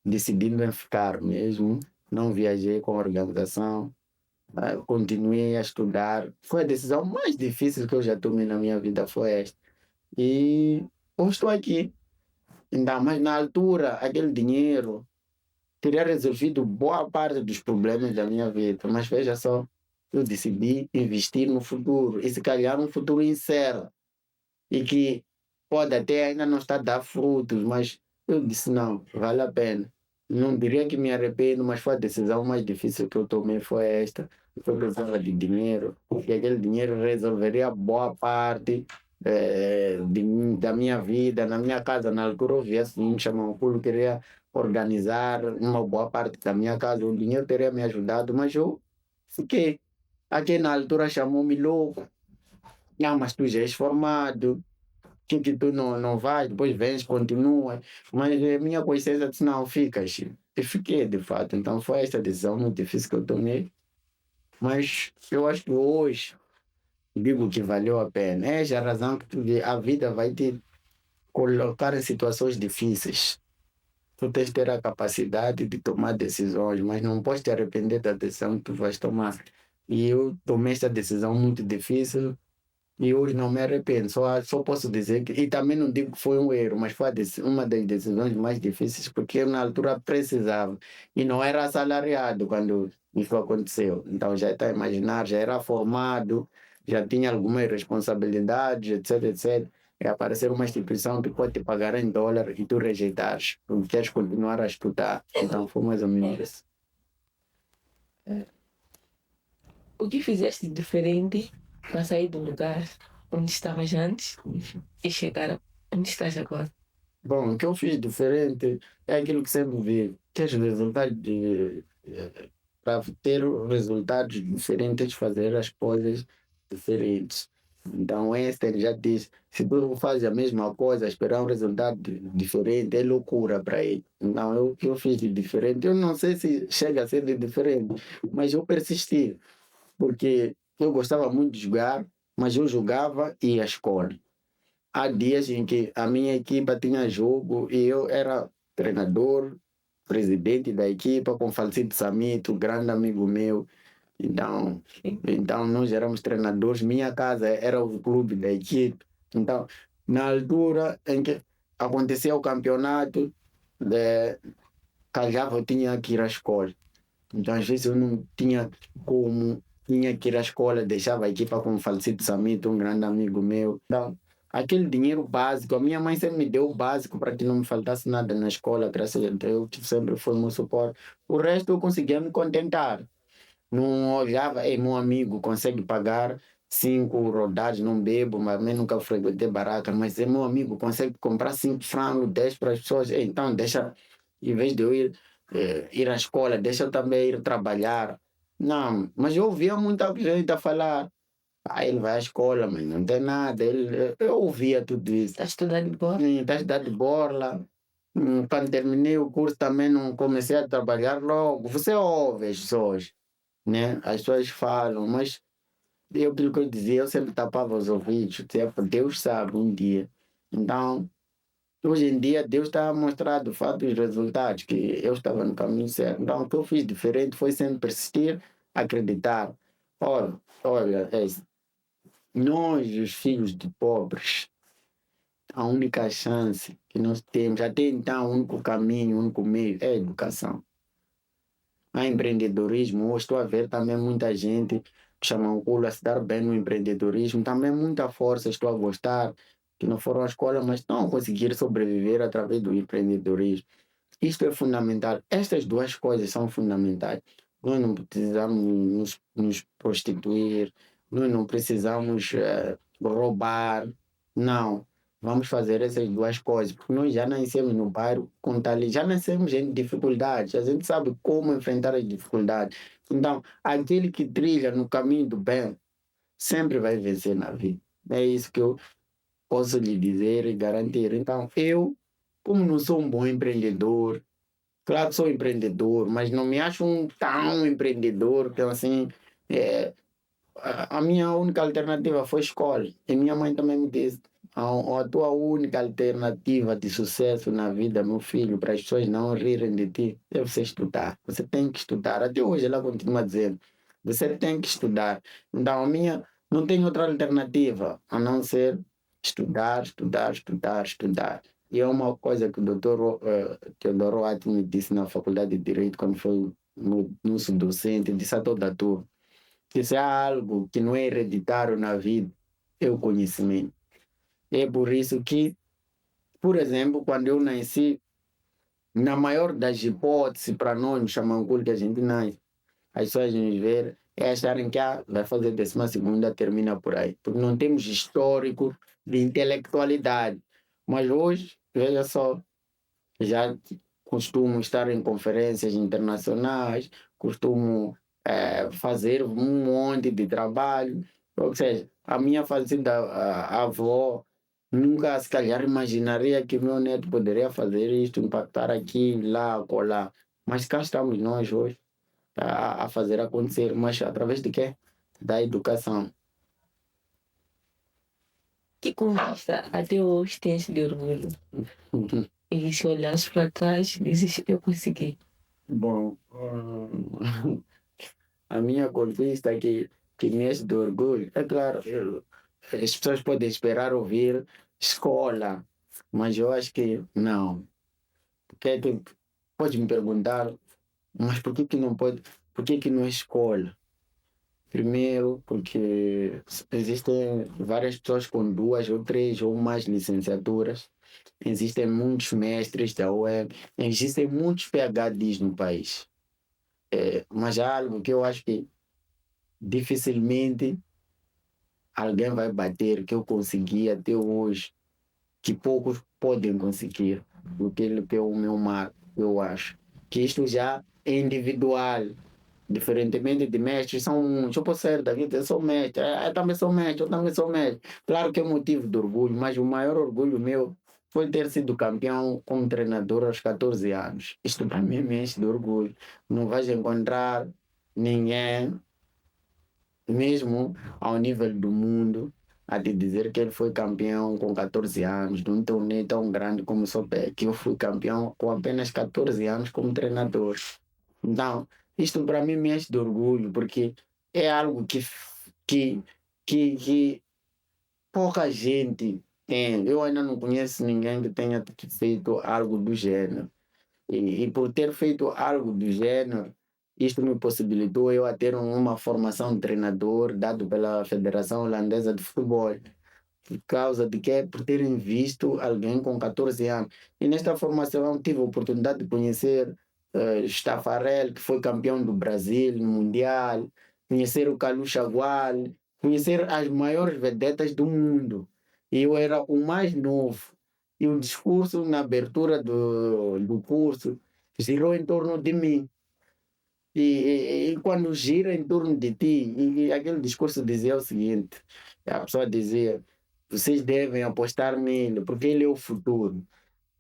decidindo em ficar mesmo. Não viajei com a organização. Continuei a estudar. Foi a decisão mais difícil que eu já tomei na minha vida, foi esta. E eu estou aqui. Então, mas na altura, aquele dinheiro teria resolvido boa parte dos problemas da minha vida. Mas veja só, eu decidi investir no futuro. E se calhar um futuro incerto. E que pode até ainda não estar a dar frutos, mas eu disse não, vale a pena. Não diria que me arrependo, mas foi a decisão mais difícil que eu tomei foi esta. Eu precisava de dinheiro, e aquele dinheiro resolveria boa parte da minha vida. Na minha casa, na altura, eu via assim, me chamam, eu queria organizar uma boa parte da minha casa. O dinheiro teria me ajudado, mas eu fiquei. Aqui na altura chamou-me louco. Não, mas tu já és formado, que tu não vais, depois vens, continua. Mas a minha consciência disse, não, ficas. E fiquei, de fato. Então foi essa decisão muito difícil que eu tomei. Mas eu acho que hoje digo que valeu a pena. É essa a razão que tu vê, a vida vai te colocar em situações difíceis. Tu tens de ter a capacidade de tomar decisões, mas não podes te arrepender da decisão que tu vais tomar. E eu tomei essa decisão muito difícil, e hoje não me arrependo, só posso dizer que, e também não digo que foi um erro, mas foi uma das decisões mais difíceis, porque eu na altura precisava, e não era assalariado quando isso aconteceu. Então já está a imaginar, já era formado, já tinha algumas responsabilidades, etc, etc. E aparecer uma instituição que pode te pagar em dólar e tu rejeitares, porque queres continuar a estudar. Então foi mais ou menos isso. O que fizeste diferente para sair do lugar onde estavas antes e chegar onde estás agora? Bom, o que eu fiz diferente é aquilo que sempre vi. Queres resultados para ter resultados diferentes, tens de fazer as coisas diferentes. Então, Einstein já disse: se tu fazes a mesma coisa, esperar um resultado diferente é loucura para ele. Então, o que eu fiz de diferente, eu não sei se chega a ser de diferente, mas eu persisti, porque eu gostava muito de jogar, mas eu jogava e ia à escola. Há dias em que a minha equipa tinha jogo e eu era treinador, presidente da equipa, com o falecido Samito, grande amigo meu. Então nós éramos treinadores. Minha casa era o clube da equipe. Então, na altura em que acontecia o campeonato, eh, calhava eu tinha que ir à escola. Então, às vezes eu não tinha como, tinha que ir à escola, deixava a equipa com o falecido Samito, um grande amigo meu. Então, aquele dinheiro básico, a minha mãe sempre me deu o básico para que não me faltasse nada na escola, graças a Deus, sempre foi meu suporte. O resto eu conseguia me contentar. Não olhava, ei, meu amigo consegue pagar 5 rodadas, não bebo, mas também nunca frequentei barata, mas é meu amigo consegue comprar 5 frangos, 10 para as pessoas, então deixa, em vez de eu ir à escola, deixa eu também ir trabalhar. Não, mas eu ouvia muita gente a falar, ele vai à escola, mas não tem nada, eu ouvia tudo isso. Estás a estudar de boa? Está a estudar de borla. Quando terminei o curso também não comecei a trabalhar logo. Você ouve as pessoas, né? As pessoas falam, mas aquilo que eu dizia, eu sempre tapava os ouvidos, tipo, Deus sabe um dia. Então, hoje em dia, Deus está a mostrar de fato os resultados, que eu estava no caminho certo. Então, o que eu fiz diferente foi sempre persistir, acreditar. Olha, nós, os filhos de pobres, a única chance que nós temos, até então, o único caminho, o único meio é a educação. Há empreendedorismo, hoje estou a ver também muita gente que chama o culo a se dar bem no empreendedorismo, também muita força, estou a gostar, que não foram à escola, mas estão a conseguir sobreviver através do empreendedorismo. Isto é fundamental. Estas duas coisas são fundamentais. Nós não precisamos nos prostituir, nós não precisamos roubar. Não. Vamos fazer essas duas coisas, porque nós já nascemos no bairro com tal, já nascemos em dificuldades, a gente sabe como enfrentar as dificuldades. Então, aquele que trilha no caminho do bem sempre vai vencer na vida. É isso que eu posso lhe dizer e garantir. Então, eu, como não sou um bom empreendedor, claro que sou empreendedor, mas não me acho um tão empreendedor que assim. É, a minha única alternativa foi escola. E minha mãe também me disse: a tua única alternativa de sucesso na vida, meu filho, para as pessoas não rirem de ti, é você estudar. Você tem que estudar. Até hoje ela continua dizendo: você tem que estudar. Então, a minha não tem outra alternativa a não ser estudar, estudar, estudar, estudar. E é uma coisa que o doutor Teodoro Ati me disse na Faculdade de Direito, quando foi nosso docente, disse a toda a turma que se há algo que não é hereditário na vida, é o conhecimento. É por isso que, por exemplo, quando eu nasci, na maior das hipóteses, para nós, no Xamanculo que a gente nasce, as pessoas nos ver é acharem que vai fazer 12ª, termina por aí. Porque não temos histórico de intelectualidade. Mas hoje, veja só, já costumo estar em conferências internacionais, costumo fazer um monte de trabalho. Ou seja, a minha falecida avó nunca se calhar imaginaria que meu neto poderia fazer isto, impactar aqui, lá, colar. Mas cá estamos nós hoje a fazer acontecer. Mas através de quê? Da educação. Que conquista até hoje tens de orgulho? E se olhares para trás, dizes, eu consegui. Bom, a minha conquista que me enche de orgulho, é claro, as pessoas podem esperar ouvir escola, mas eu acho que não. Porque é que pode me perguntar, mas por que não pode, por que não é escola? Primeiro, porque existem várias pessoas com 2 ou 3 ou mais licenciaturas, existem muitos mestres da UEM, existem muitos PhDs no país. Mas há algo que eu acho que dificilmente alguém vai bater, que eu consegui até hoje, que poucos podem conseguir, aquilo que é o meu marco, eu acho. Que isto já é individual, diferentemente de mestres, são muitos. Eu posso ser daqui, eu sou mestre, eu também sou mestre, eu também sou mestre. Claro que é motivo de orgulho, mas o maior orgulho meu foi ter sido campeão como treinador aos 14 anos. Isto para mim me enche de orgulho. Não vais encontrar ninguém mesmo ao nível do mundo, a te dizer que ele foi campeão com 14 anos, de um torneio tão grande como o Sopé, que eu fui campeão com apenas 14 anos como treinador. Então, isto para mim me enche de orgulho, porque é algo que, que pouca gente tem. Eu ainda não conheço ninguém que tenha feito algo do gênero. E por ter feito algo do gênero, isto me possibilitou eu a ter uma formação de treinador dado pela Federação Holandesa de Futebol. Por causa de que? Por terem visto alguém com 14 anos. E nesta formação eu tive a oportunidade de conhecer Stafarel, que foi campeão do Brasil no Mundial, conhecer o Kalu Chagual, conhecer as maiores vedetas do mundo. E eu era o mais novo. E o discurso na abertura do curso girou em torno de mim. E quando gira em torno de ti, e aquele discurso dizia o seguinte: a pessoa dizia, vocês devem apostar nele, porque ele é o futuro.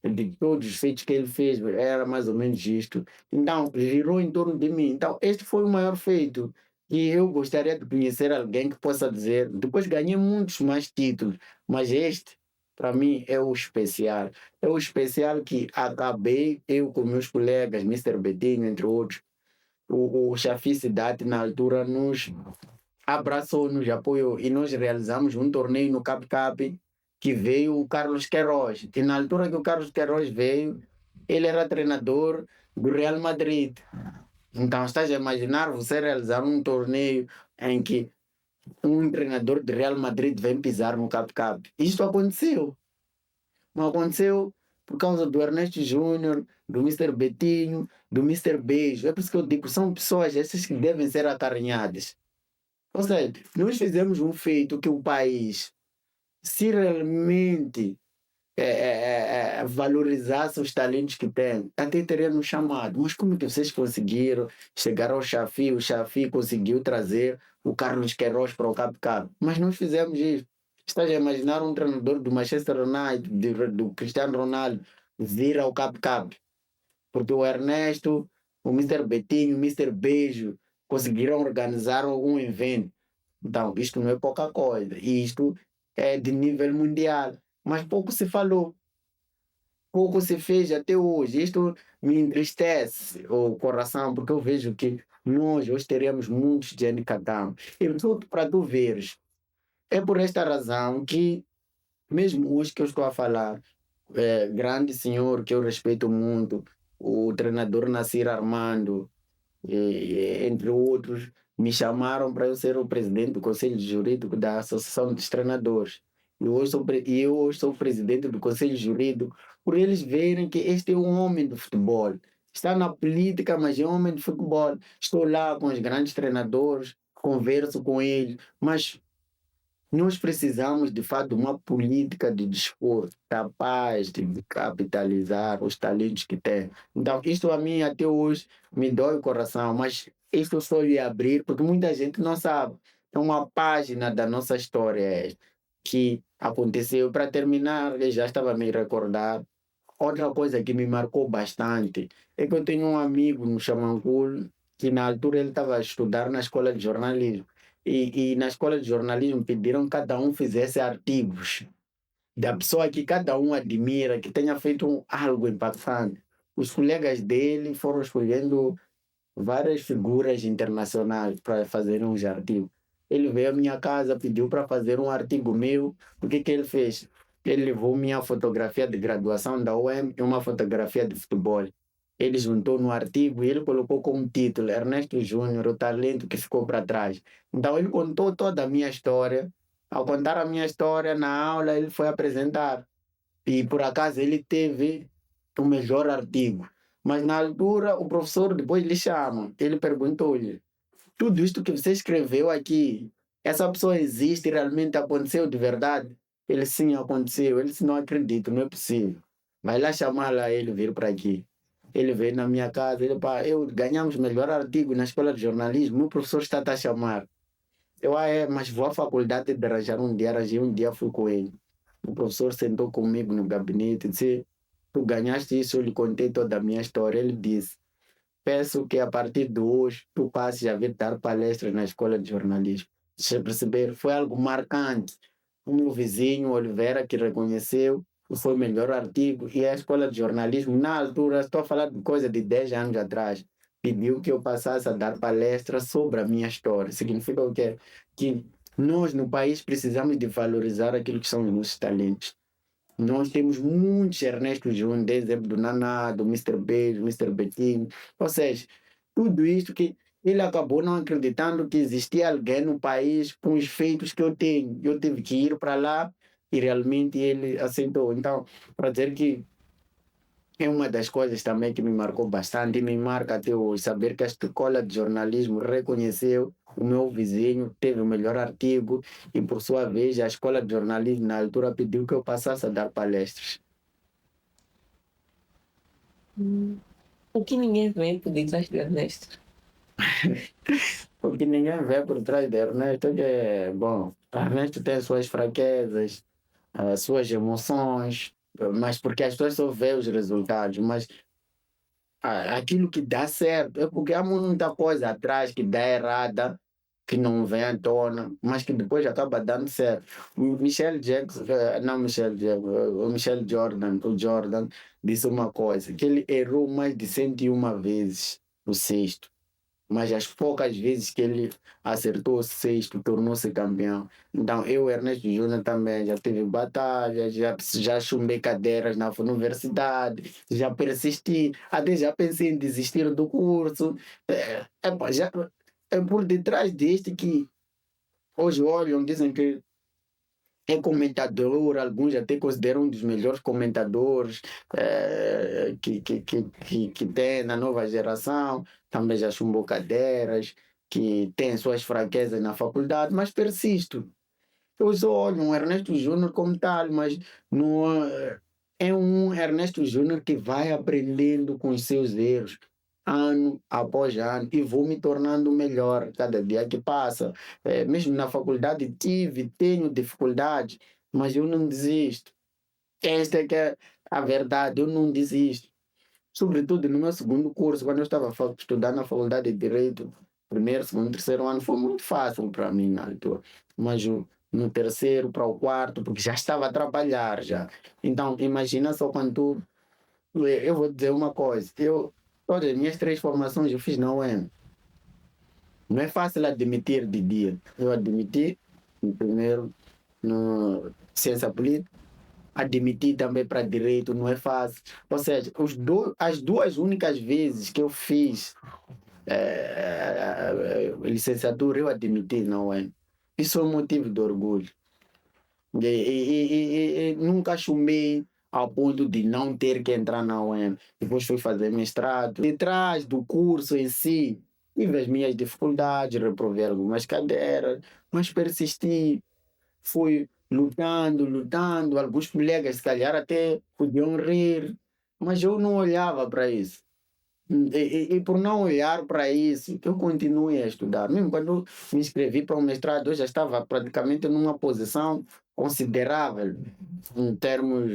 De todos os feitos que ele fez, era mais ou menos isto. Então, girou em torno de mim. Então, este foi o maior feito. E eu gostaria de conhecer alguém que possa dizer, depois ganhei muitos mais títulos, mas este, para mim, é o especial. É o especial que acabei, eu com meus colegas, Mister Betinho, entre outros, o Chafi Cidade, na altura, nos abraçou, nos apoiou e nós realizamos um torneio no Cap Cap que veio o Carlos Queiroz. E na altura que o Carlos Queiroz veio, ele era treinador do Real Madrid. Então, estás a imaginar você realizar um torneio em que um treinador do Real Madrid vem pisar no Cap Cap. Isto aconteceu. Não aconteceu por causa do Ernesto Júnior, do Mister Betinho, do Mister Beijo. É por isso que eu digo, são pessoas essas que devem ser acarinhadas. Ou seja, nós fizemos um feito que o país, se realmente valorizasse os talentos que tem, até teria nos chamado. Mas como que vocês conseguiram chegar ao Chafi? O Chafi conseguiu trazer o Carlos Queiroz para o Cabo Cabo. Mas nós fizemos isso. Estás a imaginar um treinador do Manchester United, do Cristiano Ronaldo, vir ao Cabo Cabo? Porque o Ernesto, o Mister Betinho, o Mister Beijo conseguiram organizar algum evento. Então, isto não é pouca coisa. E isto é de nível mundial. Mas pouco se falou, pouco se fez até hoje. Isto me entristece o coração, porque eu vejo que nós hoje teremos muitos de handicapamos. E tudo para tu veres. É por esta razão que, mesmo hoje que eu estou a falar, grande senhor que eu respeito muito, o treinador Nassir Armando, entre outros, me chamaram para eu ser o presidente do Conselho Jurídico da Associação dos Treinadores. E eu hoje sou o presidente do Conselho Jurídico, por eles verem que este é um homem do futebol. Está na política, mas é um homem de futebol. Estou lá com os grandes treinadores, converso com eles, mas nós precisamos, de fato, de uma política de desporto capaz de capitalizar os talentos que tem. Então, isto a mim até hoje me dói o coração, mas isto só ia abrir porque muita gente não sabe. É uma página da nossa história que aconteceu. Para terminar, eu já estava a me recordar. Outra coisa que me marcou bastante é que eu tenho um amigo no Xamancul que na altura ele estava a estudar na escola de jornalismo. E na escola de jornalismo pediram que cada um fizesse artigos da pessoa que cada um admira, que tenha feito algo impactante. Os colegas dele foram escolhendo várias figuras internacionais para fazerem uns artigos. Ele veio à minha casa, pediu para fazer um artigo meu. O que que ele fez? Ele levou minha fotografia de graduação da UEM e uma fotografia de futebol. Ele juntou no artigo e ele colocou como título Ernesto Júnior, o talento que ficou para trás. Então ele contou toda a minha história. Ao contar a minha história na aula, ele foi apresentar. E por acaso ele teve o melhor artigo. Mas na altura o professor depois lhe chama. Ele perguntou-lhe: tudo isto que você escreveu aqui, essa pessoa existe, realmente aconteceu de verdade? Ele sim, aconteceu. Ele disse: não acredito, não é possível. Vai lá chamar lá ele vir para aqui. Ele veio na minha casa, ele, pá, eu ganhamos melhor artigo na escola de jornalismo, o professor está a chamar. Eu, mas vou à faculdade de arranjar um dia, arranjei um dia, fui com ele. O professor sentou comigo no gabinete e disse: tu ganhaste isso, eu lhe contei toda a minha história. Ele disse: peço que a partir de hoje tu passes a vir dar palestras na escola de jornalismo. Você perceber, foi algo marcante. O meu vizinho, Oliveira, que reconheceu, que foi o melhor artigo, e a escola de jornalismo, na altura, estou a falar de coisa de 10 anos atrás, pediu que eu passasse a dar palestras sobre a minha história. Significa o quê? Que nós, no país, precisamos de valorizar aquilo que são os nossos talentos. Nós temos muitos Ernesto Júnior, de exemplo do Naná, do Mister Beijo, Mister Betinho. Ou seja, tudo isso que ele acabou não acreditando que existia alguém no país com os feitos que eu tenho. Eu tive que ir para lá e realmente ele aceitou. Então, para dizer que é uma das coisas também que me marcou bastante e me marca até hoje, saber que a escola de jornalismo reconheceu o meu vizinho, teve o melhor artigo e, por sua vez, a escola de jornalismo na altura pediu que eu passasse a dar palestras. O que ninguém vê por detrás do Ernesto. O que ninguém vê por trás de Ernesto é que, bom, Ernesto tem suas fraquezas, as suas emoções, mas porque as pessoas só vê os resultados, mas aquilo que dá certo é porque há muita coisa atrás que dá errada, que não vem à tona, mas que depois acaba dando certo. O Michel Jackson, não Michel Jackson, o Michel Jordan, o Jordan disse uma coisa, que ele errou mais de 101 vezes o sexto, mas as poucas vezes que ele acertou o sexto, tornou-se campeão. Então, eu, Ernesto Júnior, também já tive batalhas, já chumbei cadeiras na universidade, já persisti, até já pensei em desistir do curso. Já, é por detrás deste que hoje olham, dizem que é comentador, alguns até consideram um dos melhores comentadores que tem na nova geração, também já chumbou cadeiras, que tem suas fraquezas na faculdade, mas persisto. Eu só olho um Ernesto Júnior como tal, mas não, é um Ernesto Júnior que vai aprendendo com os seus erros, ano após ano, e vou me tornando melhor cada dia que passa. Mesmo na faculdade tenho dificuldades, mas eu não desisto. Esta é que é a verdade, eu não desisto. Sobretudo no meu segundo curso, quando eu estava estudando na faculdade de Direito, primeiro, segundo, terceiro ano, foi muito fácil para mim na altura. Mas no terceiro para o quarto, porque já estava a trabalhar já. Então, imagina só quando tu... Eu vou dizer uma coisa, todas as minhas três formações eu fiz na UEM. Não é fácil admitir de dia. Eu admiti, no primeiro, no Ciência Política, admitir também para direito não é fácil. Ou seja, as duas únicas vezes que eu fiz licenciatura, eu admiti, não é? Isso é um motivo de orgulho. E nunca chumei ao ponto de não ter que entrar na UEM. Depois fui fazer mestrado. Detrás do curso em si, tive as minhas dificuldades, reprovei algumas cadeiras, mas persisti, fui lutando. Alguns colegas, se calhar, até podiam rir, mas eu não olhava para isso. E por não olhar para isso, eu continuei a estudar. Mesmo quando eu me inscrevi para o mestrado, eu já estava praticamente numa posição considerável, em termos,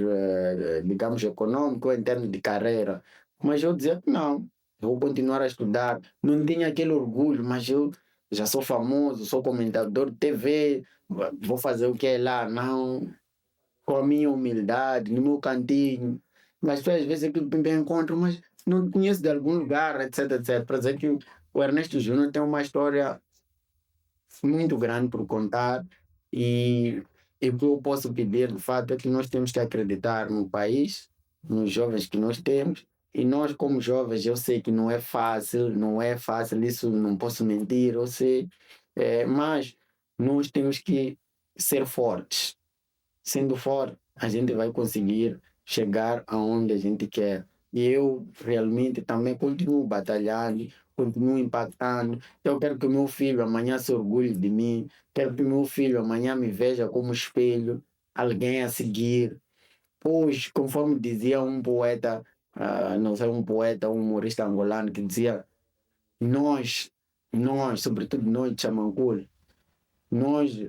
digamos, econômicos, em termos de carreira. Mas eu dizia que não, vou continuar a estudar. Não tinha aquele orgulho, mas eu já sou famoso, sou comentador de TV, vou fazer o que é lá? Não, com a minha humildade, no meu cantinho. Mas às vezes é que eu encontro, mas não conheço de algum lugar, etc. Para dizer que o Ernesto Júnior tem uma história muito grande por contar e o que eu posso pedir, de fato, é que nós temos que acreditar no país, nos jovens que nós temos, e nós, como jovens, eu sei que não é fácil, isso não posso mentir, eu sei, mas nós temos que ser fortes. Sendo forte, a gente vai conseguir chegar aonde a gente quer. E eu realmente também continuo batalhando, continuo impactando. Eu quero que o meu filho amanhã se orgulhe de mim, quero que o meu filho amanhã me veja como espelho, alguém a seguir. Pois, conforme dizia um poeta, não sei, um poeta, um humorista angolano, que dizia: nós, sobretudo nós de Xamancul, nós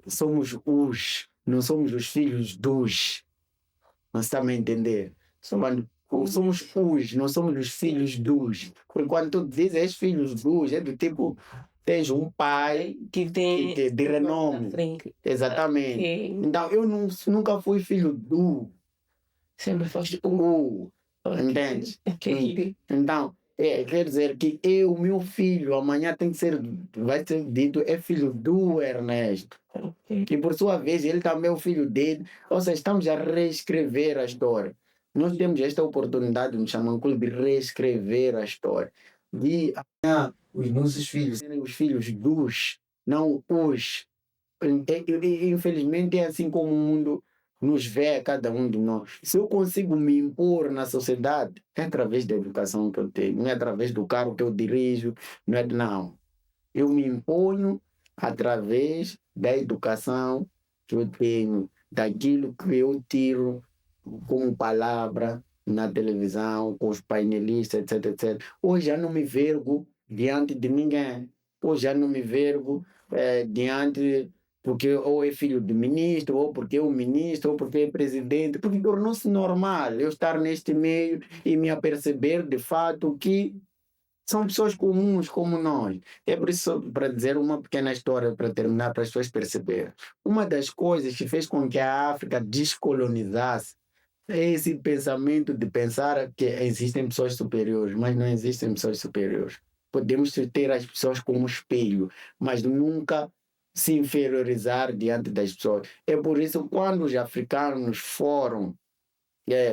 somos não somos os filhos dos. Não está a entender? Somos os, não somos os filhos dos. Porque quando tu dizes és filhos dos, é do tipo, tens um pai Que tem de renome. Exatamente. Ok. Então, eu nunca fui filho do. Sempre foste Entende? Ok. Então, quer dizer que meu filho, amanhã tem que ser, vai ser dito, é filho do Ernesto. Ok. Que por sua vez ele também é o filho dele. Ou seja, estamos a reescrever a história. Nós temos esta oportunidade no Xamancul de reescrever a história. De amanhã os nossos filhos serem os filhos dos, não os. Infelizmente é assim como o mundo nos vê a cada um de nós. Se eu consigo me impor na sociedade, é através da educação que eu tenho, não é através do carro que eu dirijo, não. Eu me imponho através da educação que eu tenho, daquilo que eu tiro como palavra na televisão, com os painelistas, etc. Hoje já não me vergo diante de ninguém. Hoje já não me vergo diante porque ou é filho de ministro, ou porque é um ministro, ou porque é presidente, porque tornou-se normal eu estar neste meio e me aperceber de fato que são pessoas comuns como nós. É por isso, para dizer uma pequena história, para terminar, para as pessoas perceberem. Uma das coisas que fez com que a África descolonizasse é esse pensamento de pensar que existem pessoas superiores, mas não existem pessoas superiores. Podemos ter as pessoas como espelho, mas nunca se inferiorizar diante das pessoas. É por isso que quando os africanos foram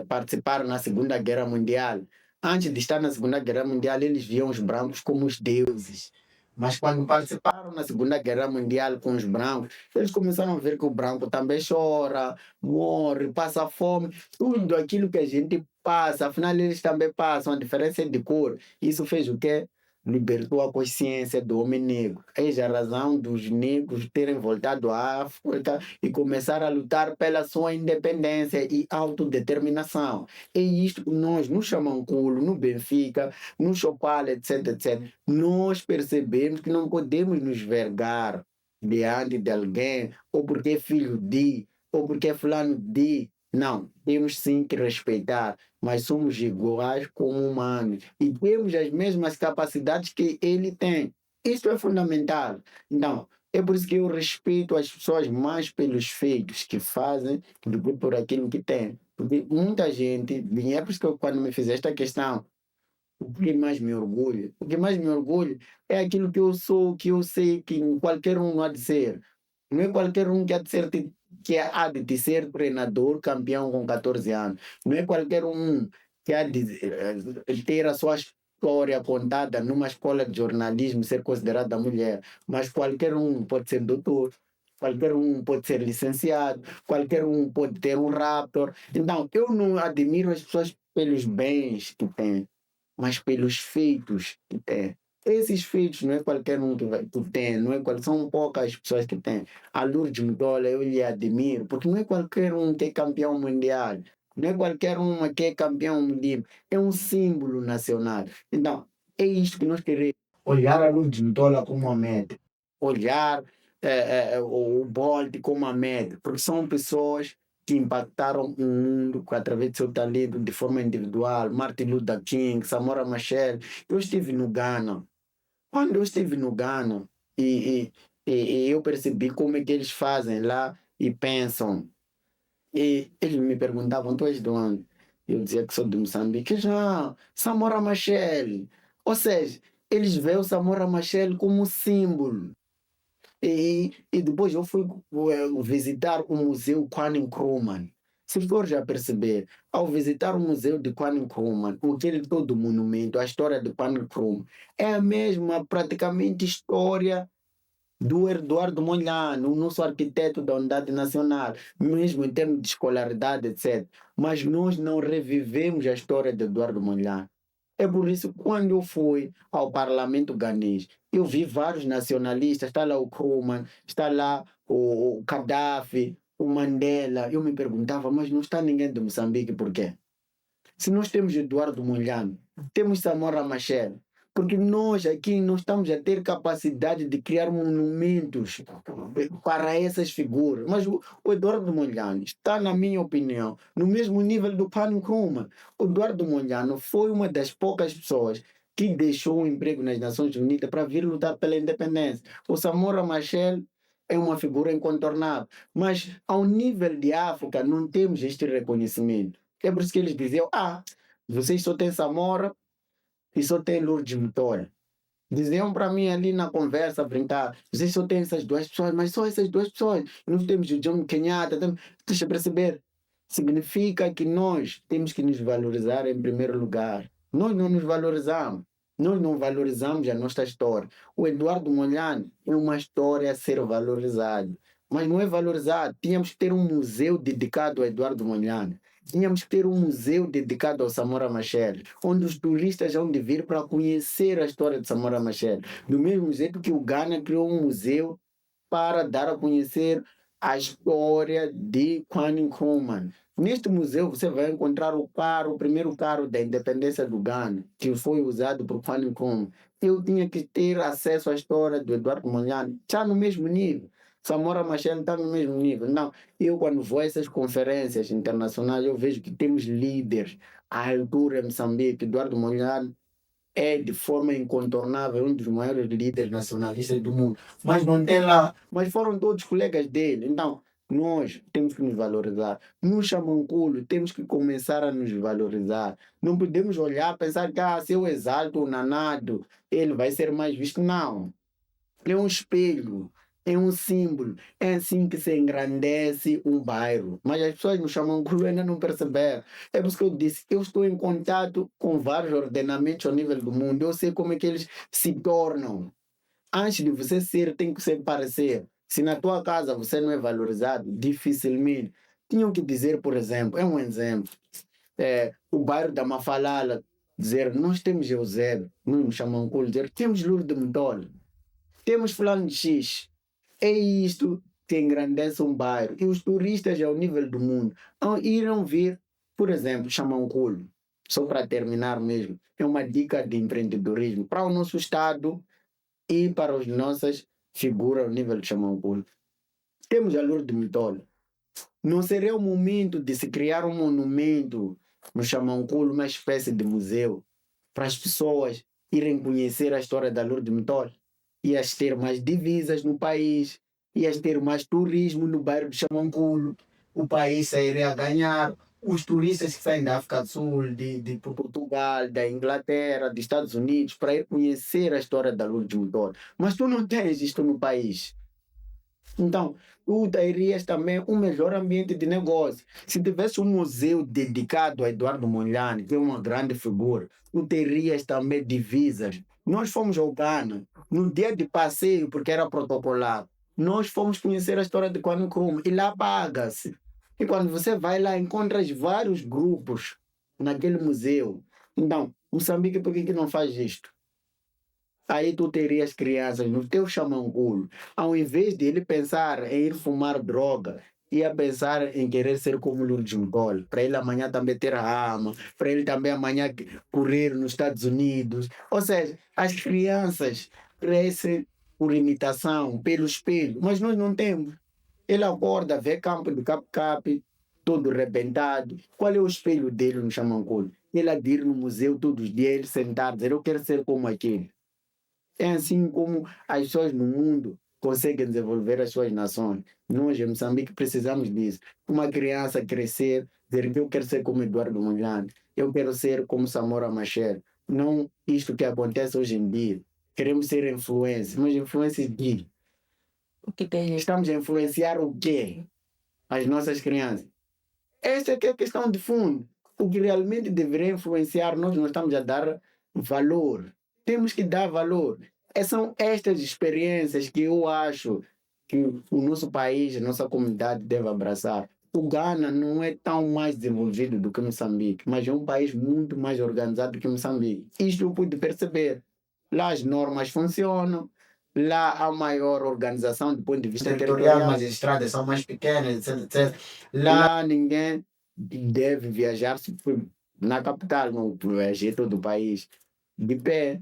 participaram na Segunda Guerra Mundial, antes de estar na Segunda Guerra Mundial, eles viam os brancos como os deuses. Mas quando participaram na Segunda Guerra Mundial com os brancos, eles começaram a ver que o branco também chora, morre, passa fome, tudo aquilo que a gente passa, afinal eles também passam, a diferença é de cor. Isso fez o quê? Libertou a consciência do homem negro. Eis a razão dos negros terem voltado à África e começar a lutar pela sua independência e autodeterminação. É isto que nós, no Xamanculo, no Benfica, no Chopala, etc, nós percebemos que não podemos nos vergar diante de alguém, ou porque é filho de, ou porque é fulano de. Não, temos sim que respeitar, mas somos iguais como humanos e temos as mesmas capacidades que ele tem. Isso é fundamental. Então, é por isso que eu respeito as pessoas mais pelos feitos que fazem do que por aquilo que têm. Porque muita gente, e é por isso que quando me fiz esta questão, o que mais me orgulha? O que mais me orgulha é aquilo que eu sou, que eu sei que qualquer um há de ser. Não é qualquer um que há de ser, de ser treinador campeão com 14 anos. Não é qualquer um que há de ter a sua história contada numa escola de jornalismo, ser considerada mulher. Mas qualquer um pode ser doutor. Qualquer um pode ser licenciado, qualquer um pode ter um Raptor. Então, eu não admiro as pessoas pelos bens que têm, mas pelos feitos que tem. Esses feitos não é qualquer um que tem, não é são poucas pessoas que têm. A Lourdes Mutola eu lhe admiro, porque não é qualquer um que é campeão mundial, não é qualquer uma que é campeão mundial, é um símbolo nacional. Então, é isto que nós queremos. Olhar a Lourdes Mutola como uma meta, olhar o Bolt como uma meta, porque são pessoas que impactaram o mundo através do seu talento de forma individual. Martin Luther King, Samora Machel. Eu estive no Ghana. Quando eu estive no Ghana e eu percebi como é que eles fazem lá e pensam. E eles me perguntavam, tu és de onde? Eu dizia que sou de Moçambique. Já, Samora Machel. Ou seja, eles veem o Samora Machel como símbolo. E depois eu fui visitar o Museu Kwame Nkrumah. Se for já perceber, ao visitar o Museu de Kwame Nkrumah, aquele todo monumento, a história de Kwame Nkrumah, é a mesma praticamente história do Eduardo Mondlane, o nosso arquiteto da Unidade Nacional, mesmo em termos de escolaridade, etc. Mas nós não revivemos a história de Eduardo Mondlane. É por isso que quando eu fui ao parlamento ganês, eu vi vários nacionalistas, está lá o Nkrumah, está lá o Gaddafi, o Mandela. Eu me perguntava, mas não está ninguém de Moçambique, por quê? Se nós temos Eduardo Mondlane, temos Samora Machel, porque nós aqui não estamos a ter capacidade de criar monumentos para essas figuras. Mas o Eduardo Mondlane está, na minha opinião, no mesmo nível do Kwame Nkrumah. O Eduardo Mondlane foi uma das poucas pessoas que deixou o emprego nas Nações Unidas para vir lutar pela independência. O Samora Machel é uma figura incontornável, mas ao nível de África não temos este reconhecimento. É por isso que eles diziam, vocês só têm Samora e só tem Lourdes Mutola. Diziam para mim ali na conversa, brincar, vocês só têm essas duas pessoas, mas só essas duas pessoas. Nós temos o John Kenyatta, deixa eu perceber. Significa que nós temos que nos valorizar em primeiro lugar. Nós não nos valorizamos. Nós não valorizamos a nossa história. O Eduardo Mondlane é uma história a ser valorizada. Mas não é valorizado. Tínhamos que ter um museu dedicado ao Eduardo Mondlane. Tínhamos que ter um museu dedicado ao Samora Machel, onde os turistas vão de vir para conhecer a história de Samora Machel. Do mesmo jeito que o Ghana criou um museu para dar a conhecer a história de Kwame Nkrumah. Neste museu você vai encontrar o primeiro carro da independência do Ghana, que foi usado por Kwame Nkrumah. Eu tinha que ter acesso à história do Eduardo Mondlane, já no mesmo nível. Samora Machel está no mesmo nível. Não, eu quando vou a essas conferências internacionais, eu vejo que temos líderes à altura em Moçambique. Eduardo Mondlane é de forma incontornável um dos maiores líderes nacionalistas do mundo. Mas não tem lá, mas foram todos colegas dele. Então, nós temos que nos valorizar. No Xamanculo, temos que começar a nos valorizar. Não podemos olhar, pensar que se eu exalto o Nanado, ele vai ser mais visto. Não. É um espelho, é um símbolo. É assim que se engrandece um bairro. Mas as pessoas no Xamanculo ainda não perceberam. É por isso que eu disse, eu estou em contato com vários ordenamentos ao nível do mundo. Eu sei como é que eles se tornam. Antes de você ser, tem que ser parecer. Se na tua casa você não é valorizado, dificilmente. Tinham que dizer, por exemplo, é um exemplo, o bairro da Mafalala, dizer, nós temos Eusébio, nós nos chamamos Culo, dizer, temos Lourdes de Mentola, temos fulano de X. É isto que engrandece um bairro. E os turistas ao nível do mundo irão vir, por exemplo, Xamanculo. Só para terminar mesmo, é uma dica de empreendedorismo para o nosso estado e para as nossas figuras ao nível de Xamanculo. Temos a Lourdes de Mitola. Não seria o momento de se criar um monumento no Xamanculo, uma espécie de museu, para as pessoas irem conhecer a história da Lourdes de Mitola? Ias ter mais divisas no país, ias ter mais turismo no bairro de Xamanculo, o país sairia a ganhar, os turistas que saem da África do Sul, de Portugal, da Inglaterra, dos Estados Unidos, para ir conhecer a história da Lourdes de Mitola. Mas tu não tens isto no país. Então, tu terias também um melhor ambiente de negócio. Se tivesse um museu dedicado a Eduardo Mondlane, que é uma grande figura, tu terias também divisas. Nós fomos ao Ghana, no dia de passeio, porque era protocolar, nós fomos conhecer a história de Kwame Nkrumah, e lá paga-se. E quando você vai lá, encontras vários grupos naquele museu. Então, Moçambique, por que não faz isto? Aí tu terias crianças no teu Xamanculo, ao invés de ele pensar em ir fumar droga, ia pensar em querer ser como Lourdes Nicole, para ele amanhã também ter a arma, para ele também amanhã correr nos Estados Unidos. Ou seja, as crianças crescem por imitação, pelo espelho, mas nós não temos. Ele acorda, vê campo de cap-cap, todo arrebentado. Qual é o espelho dele no Xamanculo? Ele a de ir no museu todos os dias, ele sentar, dizer, eu quero ser como aquele. É assim como as pessoas no mundo conseguem desenvolver as suas nações. Nós, em Moçambique, precisamos disso. Uma criança crescer, dizer que eu quero ser como Eduardo Mondlane, eu quero ser como Samora Machel. Não isto que acontece hoje em dia. Queremos ser influências, mas influências de... O que tem? Estamos a influenciar o quê? As nossas crianças. Essa é que é a questão de fundo. O que realmente deveria influenciar, nós não estamos a dar valor. Temos que dar valor. São estas experiências que eu acho que o nosso país, a nossa comunidade deve abraçar. O Ghana não é tão mais desenvolvido do que Moçambique, mas é um país muito mais organizado do que Moçambique. Isto eu pude perceber. Lá as normas funcionam, lá há maior organização do ponto de vista territorial, mas as estradas são mais pequenas, etc. Lá ninguém deve viajar na capital, no viajar todo o país de pé.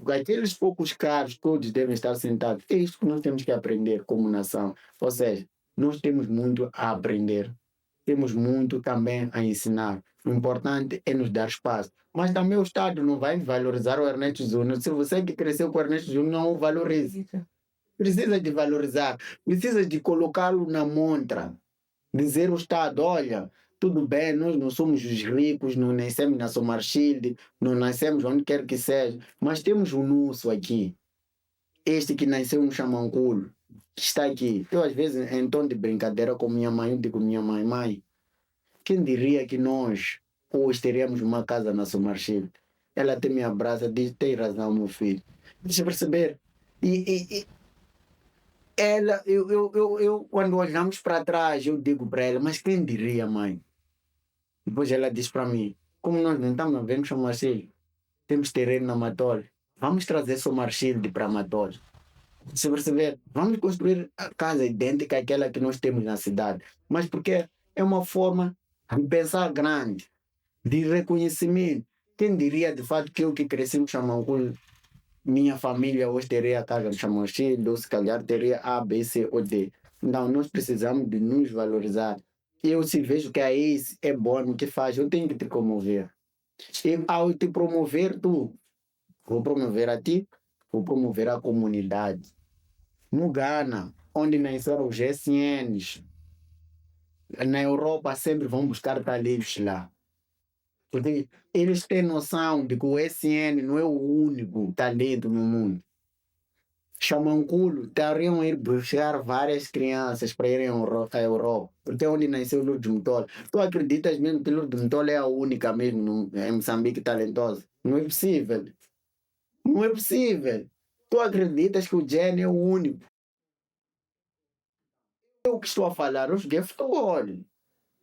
Aqueles poucos carros, todos devem estar sentados. É isso que nós temos que aprender como nação. Ou seja, nós temos muito a aprender. Temos muito também a ensinar. O importante é nos dar espaço. Mas também o Estado não vai valorizar o Ernesto Júnior. Se você que cresceu com o Ernesto Júnior, não o valorize. Precisa de valorizar. Precisa de colocá-lo na montra. Dizer ao Estado, olha, tudo bem, nós não somos os ricos, não nascemos na Somarchilde, não nascemos onde quer que seja, mas temos o nosso aqui. Este que nasceu no Xamanculo, que está aqui. Eu, às vezes, em tom de brincadeira com minha mãe, eu digo, minha mãe, mãe, quem diria que nós hoje teríamos uma casa na Somarchilde? Ela até me abraça, diz, tem razão, meu filho. Deixa eu perceber. E ela, quando olhamos para trás, eu digo para ela, mas quem diria, mãe? Depois ela disse para mim, como nós não estamos vendo Somarchilde, temos terreno na Matole, vamos trazer Somarchilde para Matole. Se perceber, vamos construir a casa idêntica àquela que nós temos na cidade. Mas porque é uma forma de pensar grande, de reconhecimento. Quem diria de fato que eu que cresci no Xamanculo, minha família hoje teria a casa de Xamanchilde, ou se calhar teria A, B, C ou D. Então nós precisamos de nos valorizar. Eu se vejo que a ACE é bom no que faz, eu tenho que te promover. E ao te promover, vou promover a ti, vou promover a comunidade. No Ghana, onde nasceram os SNs, na Europa sempre vão buscar talentos lá. Porque eles têm noção de que o SN não é o único talento no mundo. Xamanculo teriam ir buscar várias crianças para irem à Europa, porque é onde nasceu Lourdes Mutola. Tu acreditas mesmo que Lourdes Mutola é a única mesmo em Moçambique talentosa? Não é possível. Não é possível. Tu acreditas que o Jenny é o único? Eu que estou a falar, eu joguei futebol.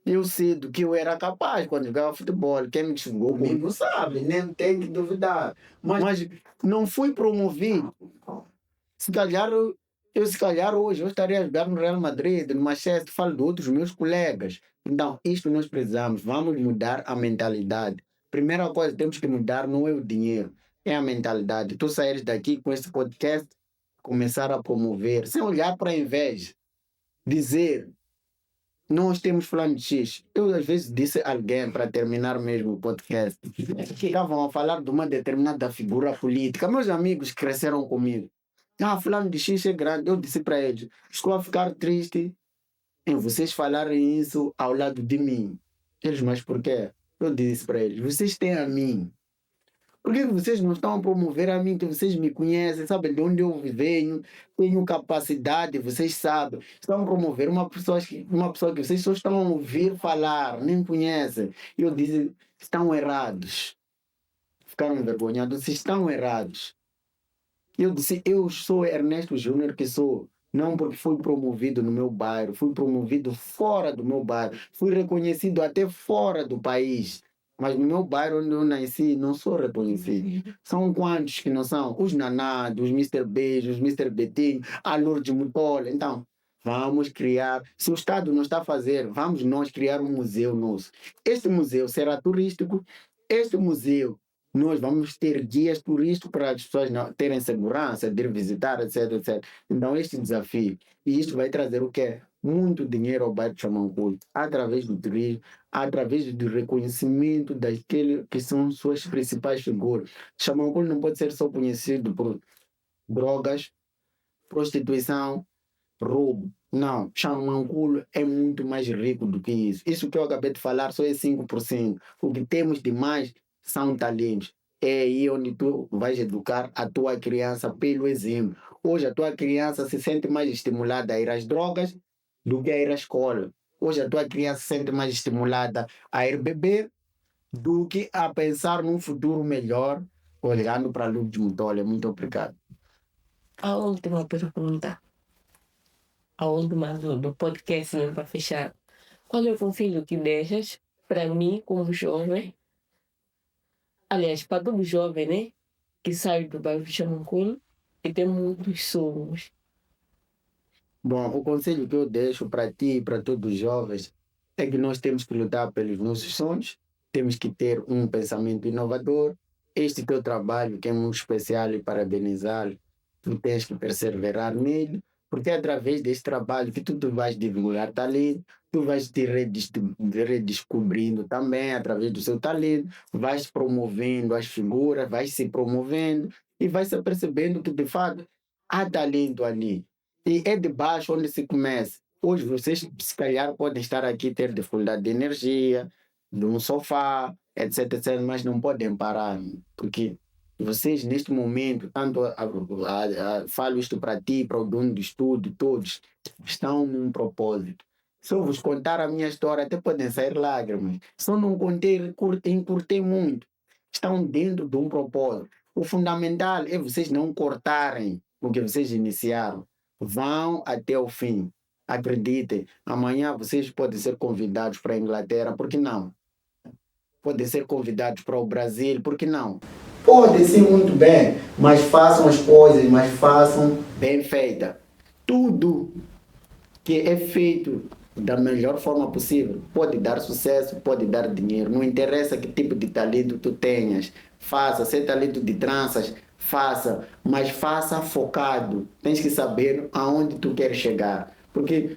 Eu sei do que eu era capaz quando jogava futebol. Quem me jogou comigo sabe, nem tem que duvidar. Mas não fui promovido. Se calhar, se calhar hoje eu estaria a jogar no Real Madrid, no Manchester, falo de outros meus colegas. Então, isto nós precisamos. Vamos mudar a mentalidade. Primeira coisa que temos que mudar não é o dinheiro, é a mentalidade. Tu saíres daqui com esse podcast, começar a promover, sem olhar para a inveja. Dizer, nós temos fulano de X. Eu às vezes disse a alguém para terminar mesmo o podcast que estavam a falar de uma determinada figura política. Meus amigos cresceram comigo. Ah, fulano de X é grande. Eu disse para eles, estou a ficar triste em vocês falarem isso ao lado de mim. Eles, mas por quê? Eu disse para eles, vocês têm a mim. Por que vocês não estão a promover a mim, que vocês me conhecem, sabem de onde eu venho, tenho capacidade, vocês sabem. Estão a promover uma pessoa que vocês só estão a ouvir falar, nem conhecem. Eu disse, estão errados. Ficaram envergonhados, vocês estão errados. Eu disse, eu sou Ernesto Júnior que sou. Não porque fui promovido no meu bairro, fui promovido fora do meu bairro, fui reconhecido até fora do país. Mas no meu bairro onde eu nasci, não sou reconhecido. São quantos que não são? Os Nanados, os Mister Beijo, os Mister Betinho, a Lourdes Mutola. Então, vamos criar. Se o Estado não está a fazer, vamos nós criar um museu nosso. Este museu será turístico. Este museu nós vamos ter guias turísticos para as pessoas não terem segurança de ir visitar, etc, etc. Então, este desafio, e isto vai trazer o quê? Muito dinheiro ao bairro de Xamanculo, através do turismo, através do reconhecimento daqueles que são suas principais figuras. Xamanculo não pode ser só conhecido por drogas, prostituição, roubo. Não, Xamanculo é muito mais rico do que isso. Isso que eu acabei de falar só é 5%. O que temos de mais são talentos. É aí onde tu vais educar a tua criança pelo exemplo. Hoje a tua criança se sente mais estimulada a ir às drogas do que a ir à escola. Hoje a tua criança se sente mais estimulada a ir beber do que a pensar num futuro melhor, olhando para a luz de Mutola. Muito obrigado. A última pergunta. A última do podcast, mesmo para fechar. Qual é o conselho que deixas para mim, como jovem? Aliás, para todo jovem, né? Que sai do bairro de Xamanculo e tem muitos sonhos. Bom, o conselho que eu deixo para ti e para todos os jovens é que nós temos que lutar pelos nossos sonhos, temos que ter um pensamento inovador. Este teu trabalho, que é muito especial e parabenizá-lo, tu tens que perseverar nele, porque é através deste trabalho que tu vais divulgar talento, tu vais te redescobrindo também através do seu talento, vais promovendo as figuras, vais se promovendo e vais se percebendo que de fato há talento ali. E é de baixo onde se começa. Hoje vocês, se calhar, podem estar aqui ter dificuldade de energia, de um sofá, etc, etc, mas não podem parar, porque vocês, neste momento, tanto falo isto para ti, para o dono do estúdio, todos, estão num propósito. Se eu vos contar a minha história, até podem sair lágrimas. Só não contei, encurtei muito. Estão dentro de um propósito. O fundamental é vocês não cortarem o que vocês iniciaram. Vão até o fim. Acreditem, amanhã vocês podem ser convidados para a Inglaterra, por que não? Podem ser convidados para o Brasil, por que não? Podem sim, muito bem, mas façam as coisas, mas façam bem feita. Tudo que é feito da melhor forma possível pode dar sucesso, pode dar dinheiro. Não interessa que tipo de talento tu tenhas. Faça, se é talento de tranças, faça, mas faça focado. Tens que saber aonde tu queres chegar. Porque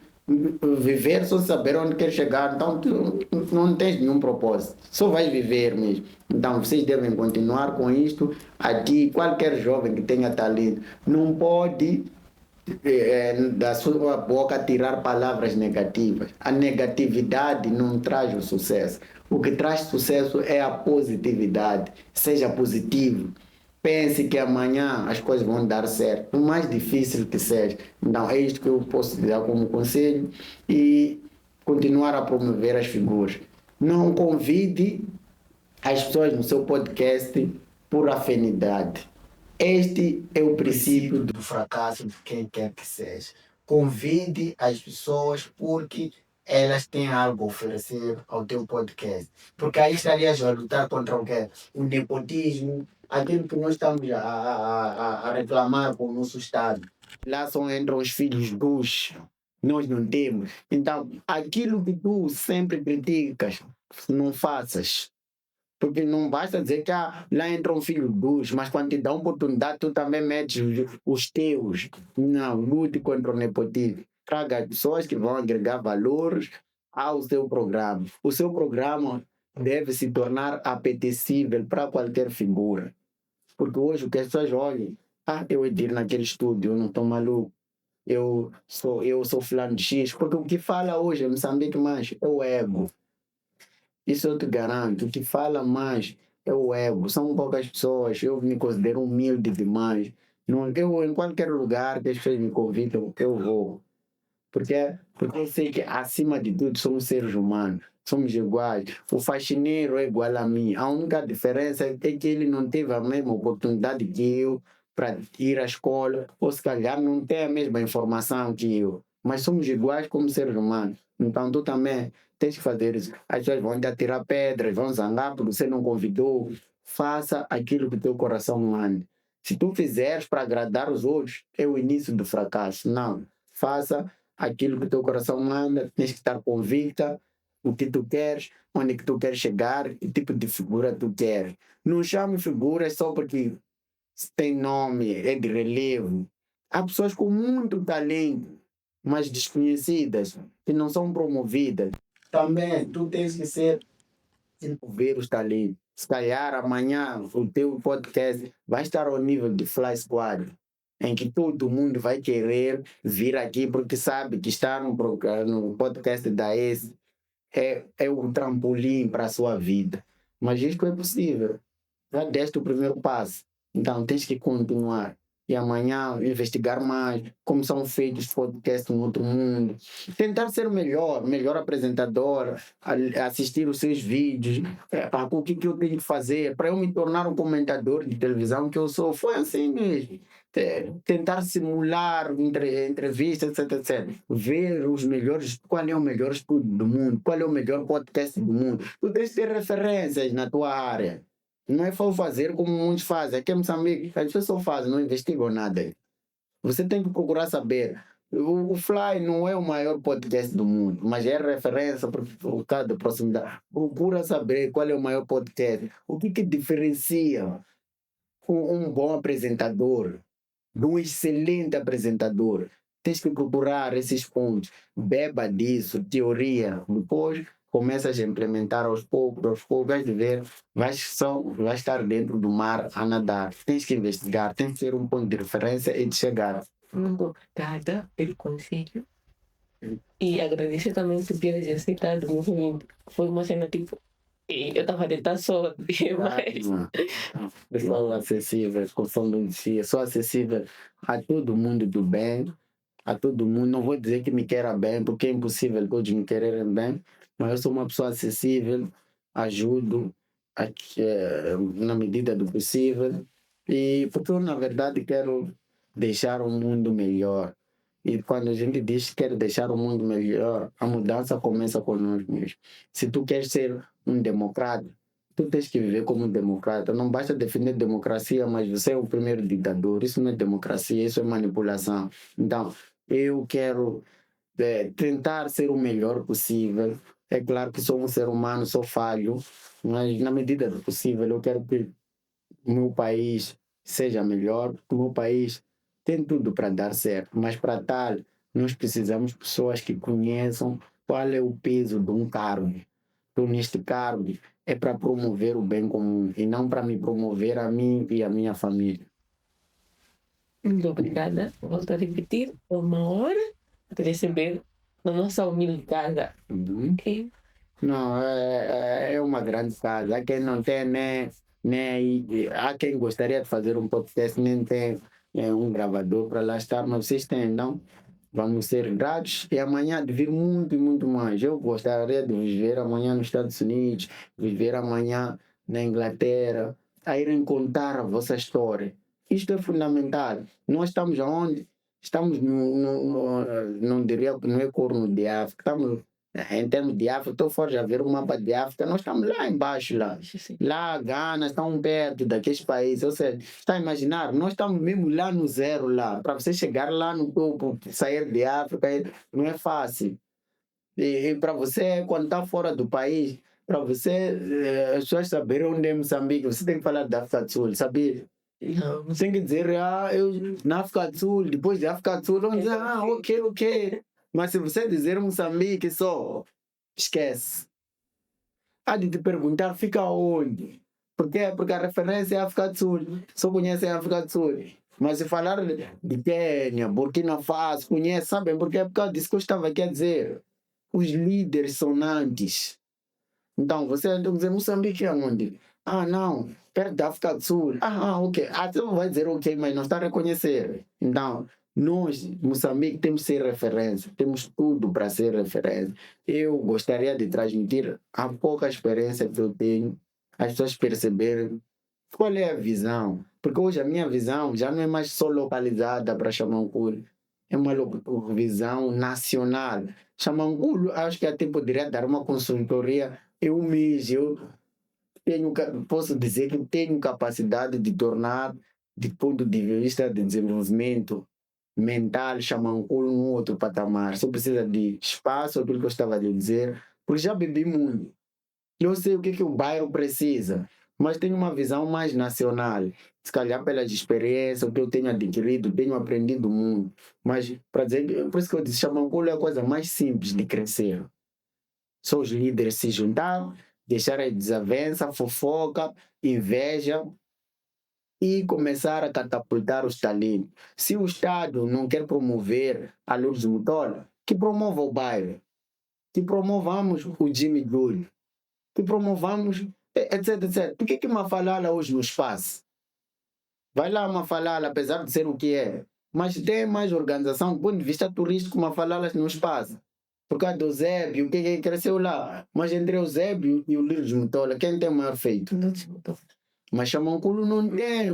viver só saber onde quer chegar, então tu não tens nenhum propósito, só vais viver mesmo. Então vocês devem continuar com isto. Aqui, qualquer jovem que tenha talento não pode da sua boca tirar palavras negativas. A negatividade não traz o sucesso. O que traz sucesso é a positividade. Seja positivo. Pense que amanhã as coisas vão dar certo, por mais difícil que seja. Então, é isto que eu posso dar como conselho e continuar a promover as figuras. Não convide as pessoas no seu podcast por afinidade. Este é o princípio do fracasso de quem quer que seja. Convide as pessoas porque elas têm algo a oferecer ao teu podcast. Porque aí estarias a lutar contra o quê? O nepotismo, aquilo que nós estamos a reclamar com o nosso Estado. Lá só entram os filhos dos, nós não temos. Então, aquilo que tu sempre criticas, não faças. Porque não basta dizer que lá entra um filho dos, mas quando te dá uma oportunidade, tu também metes os teus. Não, lute contra o nepotismo. Traga pessoas que vão agregar valores ao seu programa. O seu programa deve se tornar apetecível para qualquer figura. Porque hoje o que as pessoas olham, eu ir naquele estúdio, eu não estou maluco. Eu sou fulano de X, porque o que fala hoje em Moçambique mais é o ego. Isso eu te garanto. O que fala mais é o ego. São poucas pessoas. Eu me considero humilde demais. Não, eu, em qualquer lugar que as pessoas me convidam, eu vou. Porque eu sei que, acima de tudo, somos seres humanos. Somos iguais. O faxineiro é igual a mim. A única diferença é que ele não teve a mesma oportunidade que eu para ir à escola, ou se calhar não tem a mesma informação que eu. Mas somos iguais como seres humanos. Então tu também tens que fazer isso. As pessoas vão te atirar pedras, vão zangar porque você não convidou. Faça aquilo que teu coração manda. Se tu fizeres para agradar os outros, é o início do fracasso. Não. Faça aquilo que teu coração manda, tens que estar convicta o que tu queres, onde que tu queres chegar, que tipo de figura tu queres. Não chame figuras só porque tem nome, é de relevo. Há pessoas com muito talento, mas desconhecidas, que não são promovidas. Também tu tens que ser desenvolver os talentos. Se calhar amanhã o teu podcast vai estar ao nível de Fly Squad, em que todo mundo vai querer vir aqui porque sabe que está no podcast da S é um trampolim para a sua vida. Mas isso é possível. Já deste o primeiro passo. Então tens que continuar. E amanhã investigar mais como são feitos os podcasts no outro mundo. Tentar ser melhor apresentador, assistir os seus vídeos. O que eu tenho que fazer para eu me tornar um comentador de televisão que eu sou? Foi assim mesmo. Tentar simular entrevistas, etc. Ver os melhores, qual é o melhor estudo do mundo, qual é o melhor podcast do mundo. Tu tens que ter referências na tua área. Não é só fazer como muitos fazem. Aqui em Moçambique, as pessoas só fazem, não investigam nada. Você tem que procurar saber. O Fly não é o maior podcast do mundo, mas é referência por causa da proximidade. Procura saber qual é o maior podcast. O que diferencia um bom apresentador de um excelente apresentador? Tens que procurar esses pontos. Beba disso, teoria. Depois começas a implementar aos poucos, vais ver, vai estar dentro do mar a nadar. Tens que investigar, tens que ter um ponto de referência e de chegar. Muito obrigada pelo conselho. E agradeço também por teres aceitado o movimento. Foi uma cena tipo. Eu estava a tentar só, mas. Eu sou acessível, como não dizia, sou acessível a todo mundo do bem, a todo mundo. Não vou dizer que me queira bem, porque é impossível todos me quererem bem, mas eu sou uma pessoa acessível, ajudo na medida do possível, e porque eu, na verdade, quero deixar o mundo melhor. E quando a gente diz que quer deixar o mundo melhor, a mudança começa com nós mesmos. Se tu queres ser um democrata, tu tens que viver como um democrata. Não basta defender democracia, mas você é o primeiro ditador. Isso não é democracia, isso é manipulação. Então, eu quero tentar ser o melhor possível. É claro que sou um ser humano, sou falho, mas na medida do possível eu quero que o meu país seja melhor, que o meu país tem tudo para dar certo, mas para tal, nós precisamos de pessoas que conheçam qual é o peso de um cargo. Então, neste cargo, é para promover o bem comum e não para me promover a mim e a minha família. Muito obrigada. Volto a repetir, é uma hora de receber na nossa humilde casa. E Não, é uma grande casa. Há quem não tem há quem gostaria de fazer um podcast, nem tem um gravador para lá estar, mas vocês têm, não? Vamos ser gratos e amanhã de vir muito e muito mais. Eu gostaria de viver amanhã nos Estados Unidos, viver amanhã na Inglaterra, a irem contar a vossa história. Isto é fundamental. Nós estamos aonde? Estamos não diria que não é corno de África, estamos em termos de África, tu fores a ver o mapa de África, nós estamos lá embaixo, lá. Sim. Lá, Gana, estão perto daqueles países, ou seja, está a imaginar, nós estamos mesmo lá no zero, lá. Para você chegar lá no topo, sair de África, não é fácil. E para você, quando está fora do país, para você, as pessoas saberem onde é Moçambique, você tem que falar da África do Sul, sabia? Não, Você tem que dizer, eu na África do Sul, depois da África do Sul, vamos dizer, ok. Mas se você dizer Moçambique só, esquece. Há de te perguntar, fica onde? Por quê? Porque a referência é a África do Sul, só conhece a África do Sul. Mas se falar de Quênia, Burkina Faso, conhece, sabem? Porque é por causa disso que eu estava aqui a dizer. Os líderes sonantes. Então, você tem que dizer Moçambique é onde? Não, perto da África do Sul. Ok. Você não vai dizer ok, mas não está a reconhecer. Então, nós, Moçambique, temos que ser referência. Temos tudo para ser referência. Eu gostaria de transmitir a pouca experiência que eu tenho, as pessoas perceberem qual é a visão. Porque hoje a minha visão já não é mais só localizada para Xamancuri. É uma visão nacional. Xamanculo, acho que até poderia dar uma consultoria. Eu mesmo, posso dizer que tenho capacidade de tornar, de ponto de vista de desenvolvimento mental, Xamanculo num outro patamar. Só precisa de espaço, aquilo que eu estava a dizer, porque já bebi muito. Eu sei o que o bairro precisa, mas tenho uma visão mais nacional. Se calhar pelas experiências, o que eu tenho adquirido, tenho aprendido muito. Mas, para dizer, por isso que eu disse, Xamanculo é a coisa mais simples de crescer. Só os líderes se juntar, deixar a desavença, fofoca, inveja e começar a catapultar os talentos. Se o Estado não quer promover a luz do motor, que promova o bairro. Que promovamos o Jimmy Júlio. Que promovamos, etc. Por que Mafalala hoje nos faz? Vai lá Mafalala, apesar de ser o que é, mas tem mais organização do ponto de vista turístico, Mafalala nos passa. Por causa do Zébio, que cresceu lá. Mas entre o Zébio e o Lírio Mutola, quem tem o maior feito? Mas Xamanculo não tem.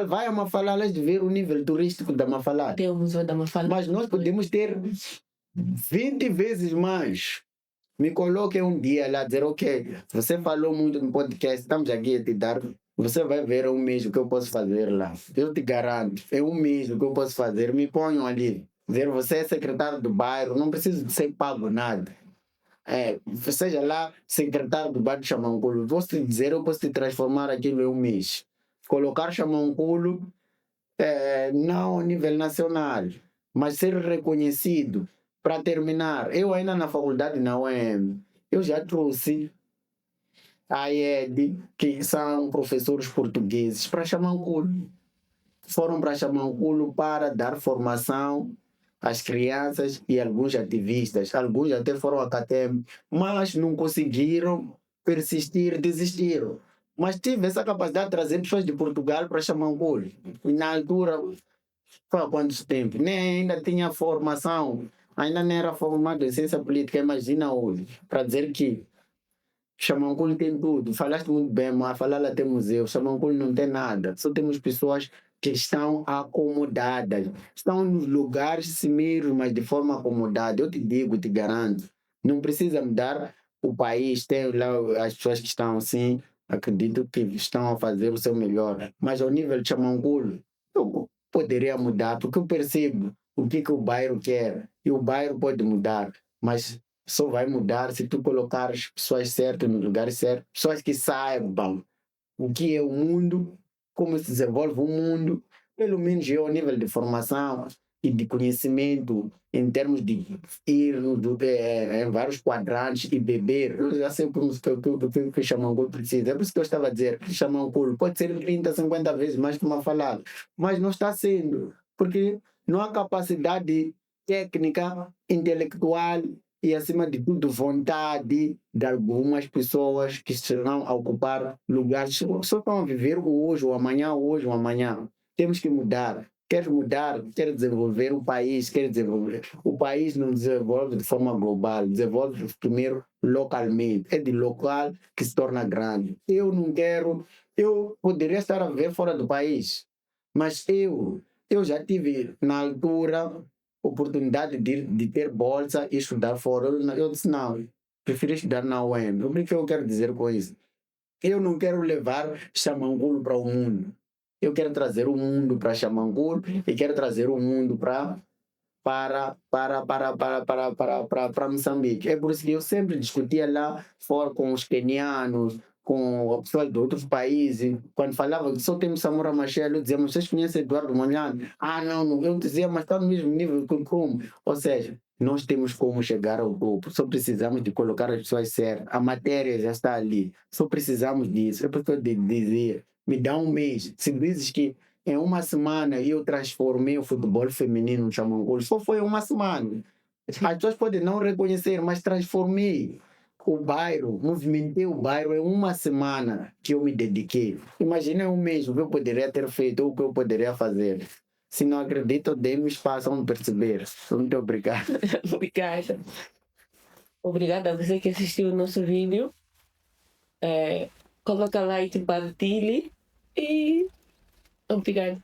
Vai a Mafalala de ver o nível turístico da Mafalala. Tem o Museu da Mafalala. Mas nós podemos ter 20 vezes mais. Me coloquem um dia lá, dizer, ok, você falou muito no podcast, estamos aqui a te dar, você vai ver um mês o que eu posso fazer lá. Eu te garanto, é um mês o que eu posso fazer, me ponham ali. Dizer, você é secretário do bairro, não preciso de ser pago nada. Seja lá, secretário do bairro de Xamanculo, posso te dizer, eu posso te transformar aquilo em um mês. Colocar Xamanculo, não a nível nacional, mas ser reconhecido. Para terminar, eu ainda na faculdade na UEM, eu já trouxe a IED, que são professores portugueses, para Xamanculo. Foram para Xamanculo para dar formação às crianças e alguns ativistas. Alguns até foram acadêmicos, mas não conseguiram persistir, desistiram. Mas tive essa capacidade de trazer pessoas de Portugal para Xamanculo. E na altura, foi há quanto tempo? Nem ainda tinha formação. Ainda não era formado em ciência política, imagina hoje, para dizer que Xamanculo tem tudo. Falaste muito bem, mas Falala tem museu, Xamanculo não tem nada. Só temos pessoas que estão acomodadas. Estão nos lugares cimeiros, mas de forma acomodada. Eu te digo, te garanto. Não precisa mudar o país. Tem lá as pessoas que estão assim, acredito que estão a fazer o seu melhor. Mas ao nível de Xamanculo, eu poderia mudar, porque eu percebo o que o bairro quer. E o bairro pode mudar, mas só vai mudar se tu colocar as pessoas certas no lugar certo, pessoas que saibam o que é o mundo, como se desenvolve o mundo, pelo menos eu, ao nível de formação e de conhecimento, em termos de ir em vários quadrantes e beber. Eu já sei o que Xamanculo precisa. É por isso que eu estava a dizer que Xamanculo pode ser 30, 50 vezes mais que uma falada, mas não está sendo, porque não há capacidade técnica, intelectual e, acima de tudo, vontade de algumas pessoas que estarão a ocupar lugares, só estão a viver o hoje, o amanhã, hoje, o amanhã. Temos que mudar. Quer mudar, quer desenvolver o país, quer desenvolver. O país não desenvolve de forma global, desenvolve primeiro localmente. É de local que se torna grande. Eu não quero, eu poderia estar a viver fora do país. Mas eu já tive, na altura, oportunidade de ter bolsa e estudar fora. Eu disse, não, prefiro estudar na UEM. O que eu quero dizer com isso? Eu não quero levar Xamangulo para o mundo. Eu quero trazer o mundo para Xamangulo e quero trazer o mundo para Moçambique. É por isso que eu sempre discutia lá fora com os quenianos, com o pessoal de outros países. Quando falava que só temos Samora Machel, eu dizia, mas vocês conhecem Eduardo Mondlane? Ah, não, não. Eu dizia, mas está no mesmo nível que como. Ou seja, nós temos como chegar ao topo, só precisamos de colocar as pessoas certas. A matéria já está ali, só precisamos disso. É por isso que eu dizia, me dá um mês. Se dizes que em uma semana eu transformei o futebol feminino no Xamangulo. Só foi uma semana. As pessoas podem não reconhecer, mas transformei o bairro, movimentei o bairro em uma semana que eu me dediquei. Imagina um mês o que eu poderia ter feito ou o que eu poderia fazer. Se não acreditam, dê-me espaço a perceber. Muito obrigado. Obrigada. Obrigada a você que assistiu o nosso vídeo. Coloca like, partilhe e obrigada.